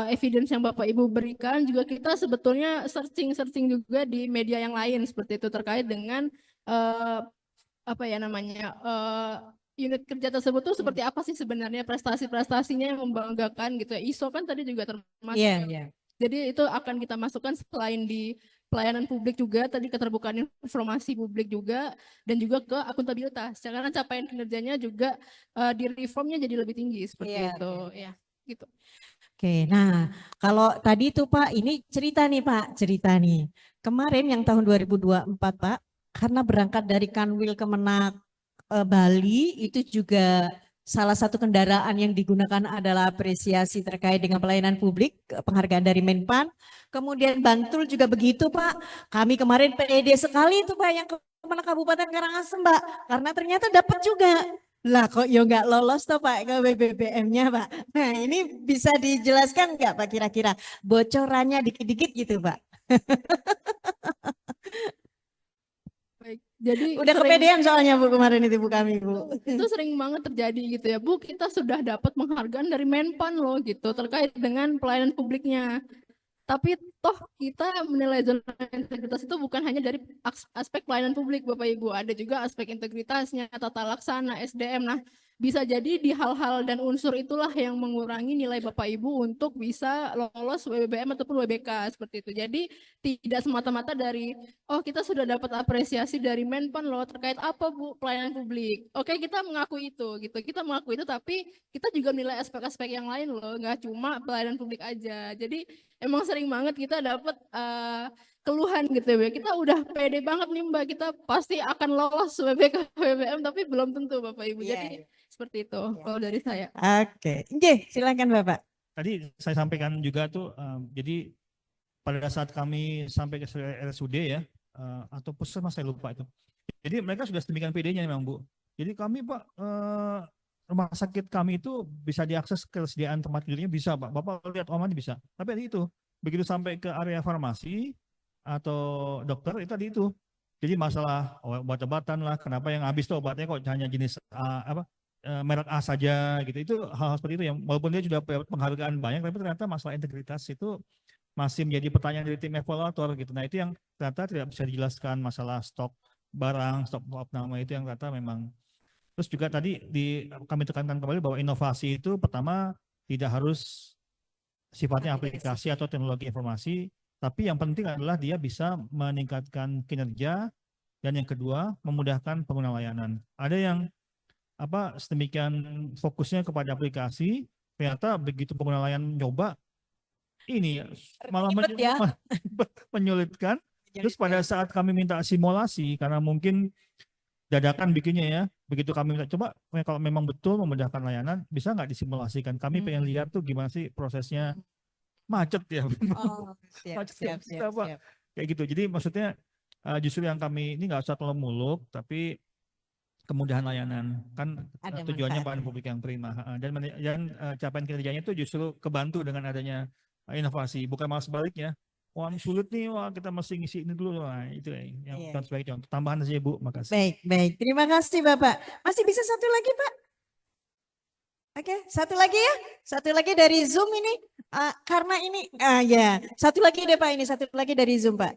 evidence yang Bapak Ibu berikan, juga kita sebetulnya searching juga di media yang lain seperti itu terkait dengan unit kerja tersebut tuh seperti apa sih sebenarnya prestasi-prestasinya yang membanggakan gitu ya. ISO kan tadi juga termasuk. Iya. Jadi itu akan kita masukkan selain di pelayanan publik juga, tadi keterbukaan informasi publik juga, dan juga ke akuntabilitas. Karena capaian kinerjanya juga di reformnya jadi lebih tinggi seperti itu. Ya, gitu. Oke, nah kalau tadi itu Pak, ini cerita nih. Kemarin yang tahun 2024 Pak, karena berangkat dari Kanwil Kemenak Bali, itu juga salah satu kendaraan yang digunakan adalah apresiasi terkait dengan pelayanan publik, penghargaan dari Menpan. Kemudian Bantul juga begitu Pak. Kami kemarin pede sekali itu Pak yang Kemenak Kabupaten Karangasem Mbak, karena ternyata dapat juga. Lah kok ya nggak lolos toh Pak ke BBBM-nya Pak. Nah ini bisa dijelaskan nggak Pak kira-kira bocorannya dikit-dikit gitu Pak? Baik, jadi udah kepedean soalnya Bu kemarin itu Bu kami Bu. Itu sering banget terjadi gitu ya Bu, kita sudah dapat penghargaan dari Menpan loh gitu terkait dengan pelayanan publiknya. Tapi toh kita menilai zona integritas itu bukan hanya dari aspek pelayanan publik Bapak Ibu, ada juga aspek integritasnya, tata laksana, SDM. Nah, bisa jadi di hal-hal dan unsur itulah yang mengurangi nilai Bapak Ibu untuk bisa lolos WBBM ataupun WBK seperti itu. Jadi tidak semata-mata dari kita sudah dapat apresiasi dari Menpan loh terkait apa Bu pelayanan publik. Oke, kita mengakui itu gitu. Kita mengakui itu tapi kita juga menilai aspek-aspek yang lain loh, nggak cuma pelayanan publik aja. Jadi emang sering banget kita dapat keluhan gitu ya. Kita udah pede banget nih Mbak, kita pasti akan lolos WBK WBM tapi belum tentu Bapak Ibu. Jadi seperti itu kalau dari saya. Oke, silakan Bapak. Tadi saya sampaikan juga tuh, jadi pada saat kami sampai ke RSUD ya, atau puskesmas saya lupa itu. Jadi mereka sudah sedemikian PD-nya memang Bu. Jadi kami Pak, rumah sakit kami itu bisa diakses kesediaan tempat tidurnya bisa Pak. Bapak lihat omongan bisa. Tapi itu begitu sampai ke area farmasi atau dokter itu tadi itu. Jadi masalah obat-obatan lah, kenapa yang habis tuh obatnya kok hanya jenis merek A saja gitu. Itu hal seperti itu yang walaupun dia sudah penghargaan banyak tapi ternyata masalah integritas itu masih menjadi pertanyaan dari tim evaluator gitu. Nah, itu yang ternyata tidak bisa dijelaskan masalah stok barang, stok nama itu yang ternyata memang. Terus juga tadi kami tekankan kembali bahwa inovasi itu pertama tidak harus sifatnya aplikasi atau teknologi informasi, tapi yang penting adalah dia bisa meningkatkan kinerja dan yang kedua memudahkan pengguna layanan. Ada yang sedemikian fokusnya kepada aplikasi, ternyata begitu pengguna layanan nyoba, ini malah menyulitkan. Terus pada saat kami minta simulasi, karena mungkin dadakan bikinnya ya, begitu kami minta coba kalau memang betul memudahkan layanan, bisa nggak disimulasikan? Kami pengen lihat tuh gimana sih prosesnya. macet ya. Oh, siap, Macet siap, ya, siap, apa? siap. Kayak gitu. Jadi maksudnya justru yang kami ini nggak usah terlalu muluk, tapi kemudahan layanan kan Ada tujuannya manfaat. pada publik yang prima. Capaian kinerjanya itu justru kebantu dengan adanya inovasi, bukan malah sebaliknya. Wah ini sulit nih, wah kita mesti ngisi ini dulu. Wah, itu yang Iya. bukan sebagai contoh. Tambahan saja Bu, makasih. Baik, baik. Terima kasih Bapak. Masih bisa satu lagi Pak? Oke, satu lagi ya. Satu lagi dari Zoom ini. Karena ini, ya. Satu lagi deh Pak, ini satu lagi dari Zoom Pak.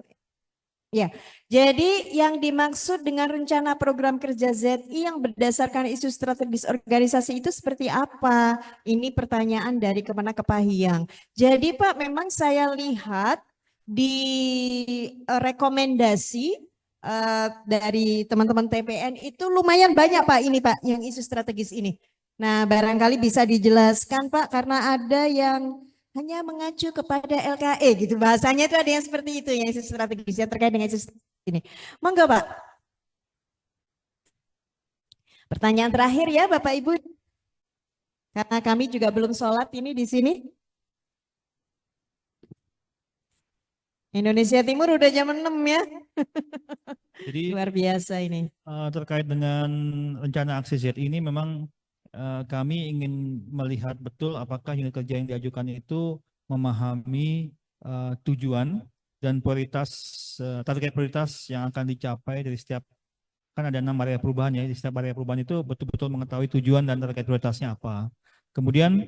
Ya, jadi yang dimaksud dengan rencana program kerja ZI yang berdasarkan isu strategis organisasi itu seperti apa? Ini pertanyaan dari Kemenak Kepahyang. Jadi Pak, memang saya lihat di rekomendasi dari teman-teman TPN itu lumayan banyak Pak ini Pak, yang isu strategis ini. Nah, barangkali bisa dijelaskan Pak, karena ada yang hanya mengacu kepada LKE gitu, bahasanya itu ada yang seperti itu, yang isu strategis yang terkait dengan isu strategis ini. Monggo Pak. Pertanyaan terakhir ya Bapak Ibu, karena kami juga belum sholat ini di sini. Indonesia Timur udah jam 6 ya. Jadi Luar biasa ini. terkait dengan rencana aksi Z ini memang kami ingin melihat betul apakah unit kerja yang diajukan itu memahami tujuan dan prioritas, target prioritas yang akan dicapai dari setiap, kan ada 6 area perubahan ya, di setiap area perubahan itu betul-betul mengetahui tujuan dan target prioritasnya apa. Kemudian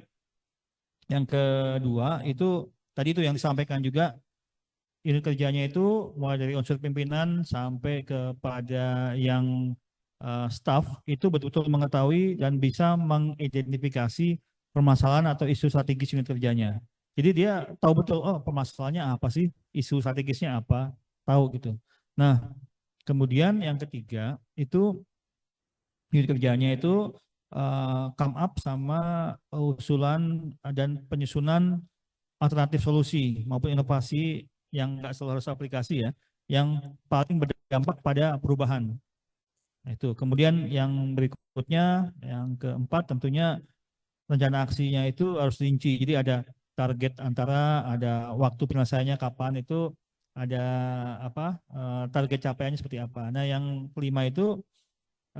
yang kedua itu tadi itu yang disampaikan juga, unit kerjanya itu mulai dari unsur pimpinan sampai kepada yang staff itu betul-betul mengetahui dan bisa mengidentifikasi permasalahan atau isu strategis unit kerjanya. Jadi dia tahu betul, oh permasalahannya apa sih, isu strategisnya apa, tahu gitu. Nah, kemudian yang ketiga itu unit kerjanya itu come up sama usulan dan penyusunan alternatif solusi maupun inovasi yang nggak selalu harus aplikasi ya, yang paling berdampak pada perubahan. Nah, itu. Kemudian yang berikutnya, yang keempat tentunya rencana aksinya itu harus rinci. Jadi ada target antara, ada waktu penyelesaiannya kapan itu, ada apa target capaiannya seperti apa. Nah yang kelima itu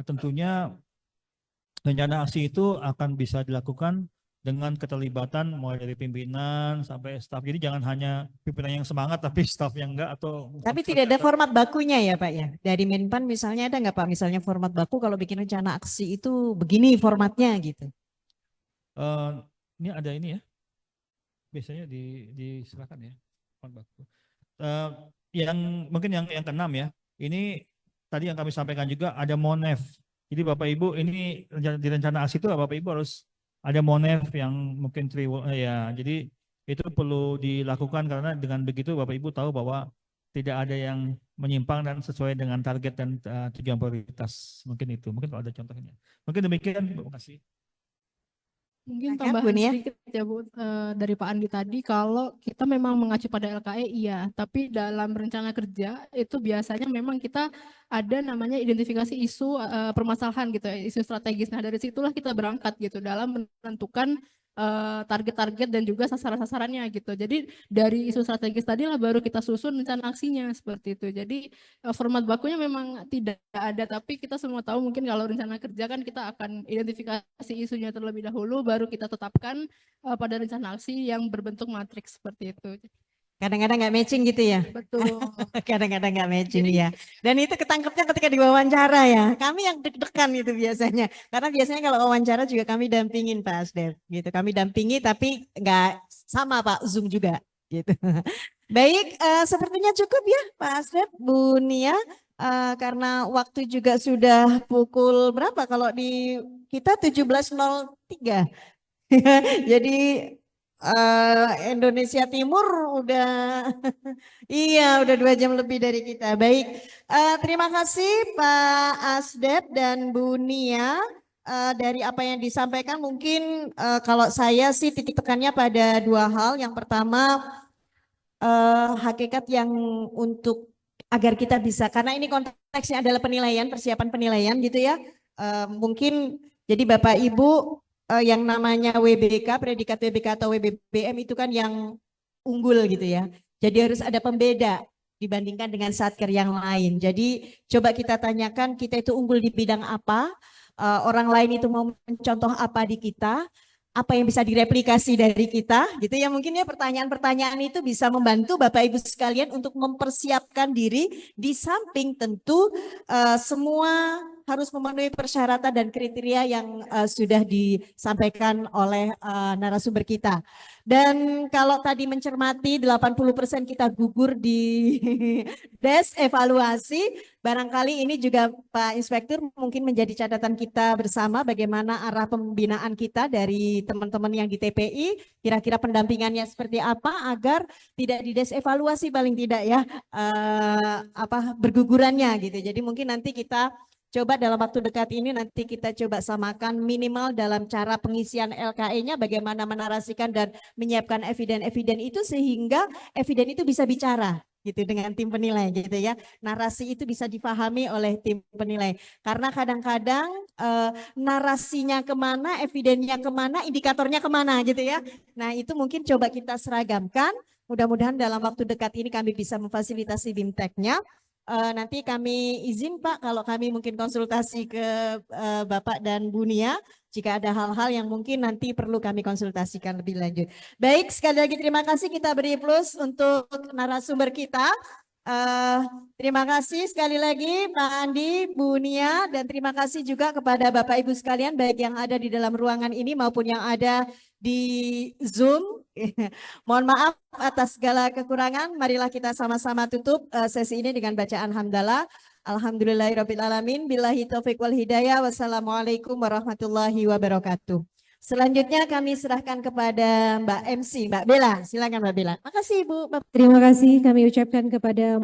tentunya rencana aksi itu akan bisa dilakukan dengan keterlibatan mulai dari pimpinan sampai staf. Jadi jangan hanya pimpinan yang semangat tapi staf yang enggak atau Tapi tidak ada format bakunya ya Pak ya. Dari Menpan misalnya ada nggak Pak, misalnya format baku kalau bikin rencana aksi itu begini formatnya gitu. Ini ada ini ya. Biasanya diserahkan ya format baku. Yang mungkin yang keenam ya. Ini tadi yang kami sampaikan juga ada MONEF. Jadi Bapak Ibu ini di rencana aksi itu Bapak Ibu harus ada MONEF yang mungkin ya. Jadi itu perlu dilakukan karena dengan begitu Bapak Ibu tahu bahwa tidak ada yang menyimpang dan sesuai dengan target dan tujuan prioritas. Mungkin itu. Mungkin kalau ada contohnya. Mungkin demikian. Terima kasih. Mungkin Silakan, tambahan Bu Nia. sedikit ya Bu, dari Pak Andi tadi, kalau kita memang mengacu pada LKE iya, tapi dalam rencana kerja itu biasanya memang kita ada namanya identifikasi isu permasalahan gitu ya, isu strategis. Nah dari situlah kita berangkat gitu dalam menentukan target-target dan juga sasaran-sasarannya gitu. Jadi dari isu strategis tadi lah baru kita susun rencana aksinya seperti itu. Jadi format bakunya memang tidak ada, tapi kita semua tahu mungkin kalau rencana kerja kan kita akan identifikasi isunya terlebih dahulu, baru kita tetapkan pada rencana aksi yang berbentuk matriks seperti itu. Kadang-kadang nggak matching gitu ya. Betul. Kadang-kadang nggak matching ya. Dan itu ketangkepnya ketika diwawancara ya. Kami yang deg-degan gitu biasanya. Karena biasanya kalau wawancara juga kami dampingin Pak Asdep gitu. Kami dampingi tapi nggak sama Pak Zoom juga gitu. Baik, sepertinya cukup ya Pak Asdep, Bu Nia. Karena waktu juga sudah pukul berapa kalau di kita 17.03. Jadi Indonesia Timur udah iya udah 2 jam lebih dari kita. Baik, terima kasih Pak Asdep dan Bu Nia dari apa yang disampaikan. Mungkin kalau saya sih titik tekannya pada 2 hal. Yang pertama hakikat yang untuk agar kita bisa, karena ini konteksnya adalah penilaian, persiapan penilaian gitu ya. Mungkin jadi Bapak Ibu yang namanya WBK, predikat WBK atau WBBM itu kan yang unggul gitu ya. Jadi harus ada pembeda dibandingkan dengan satker yang lain. Jadi coba kita tanyakan kita itu unggul di bidang apa, orang lain itu mau mencontoh apa di kita, apa yang bisa direplikasi dari kita gitu ya. Mungkin ya pertanyaan-pertanyaan itu bisa membantu Bapak Ibu sekalian untuk mempersiapkan diri, di samping tentu semua harus memenuhi persyaratan dan kriteria yang sudah disampaikan oleh narasumber kita. Dan kalau tadi mencermati 80% kita gugur di des evaluasi, barangkali ini juga Pak Inspektur mungkin menjadi catatan kita bersama bagaimana arah pembinaan kita dari teman-teman yang di TPI, kira-kira pendampingannya seperti apa agar tidak didesevaluasi paling tidak ya bergugurannya gitu. Jadi mungkin nanti kita coba dalam waktu dekat ini nanti kita coba samakan minimal dalam cara pengisian LKE-nya bagaimana menarasikan dan menyiapkan eviden-eviden itu sehingga eviden itu bisa bicara gitu dengan tim penilai gitu ya. Narasi itu bisa dipahami oleh tim penilai. Karena kadang-kadang narasinya kemana, evidennya kemana, indikatornya kemana gitu ya. Nah itu mungkin coba kita seragamkan. Mudah-mudahan dalam waktu dekat ini kami bisa memfasilitasi BIMTEK-nya. Nanti kami izin Pak kalau kami mungkin konsultasi ke Bapak dan Bu Nia jika ada hal-hal yang mungkin nanti perlu kami konsultasikan lebih lanjut. Baik, sekali lagi terima kasih, kita beri plus untuk narasumber kita. Terima kasih sekali lagi Pak Andi, Bu Nia, dan terima kasih juga kepada Bapak Ibu sekalian baik yang ada di dalam ruangan ini maupun yang ada di Zoom. Mohon maaf atas segala kekurangan. Marilah kita sama-sama tutup sesi ini dengan bacaan hamdalah. Alhamdulillahirabbil alamin. Billahi taufiq wal hidayah. Wassalamualaikum warahmatullahi wabarakatuh. Selanjutnya kami serahkan kepada Mbak MC, Mbak Bella. Silakan Mbak Bella. Makasih Ibu. Terima kasih kami ucapkan kepada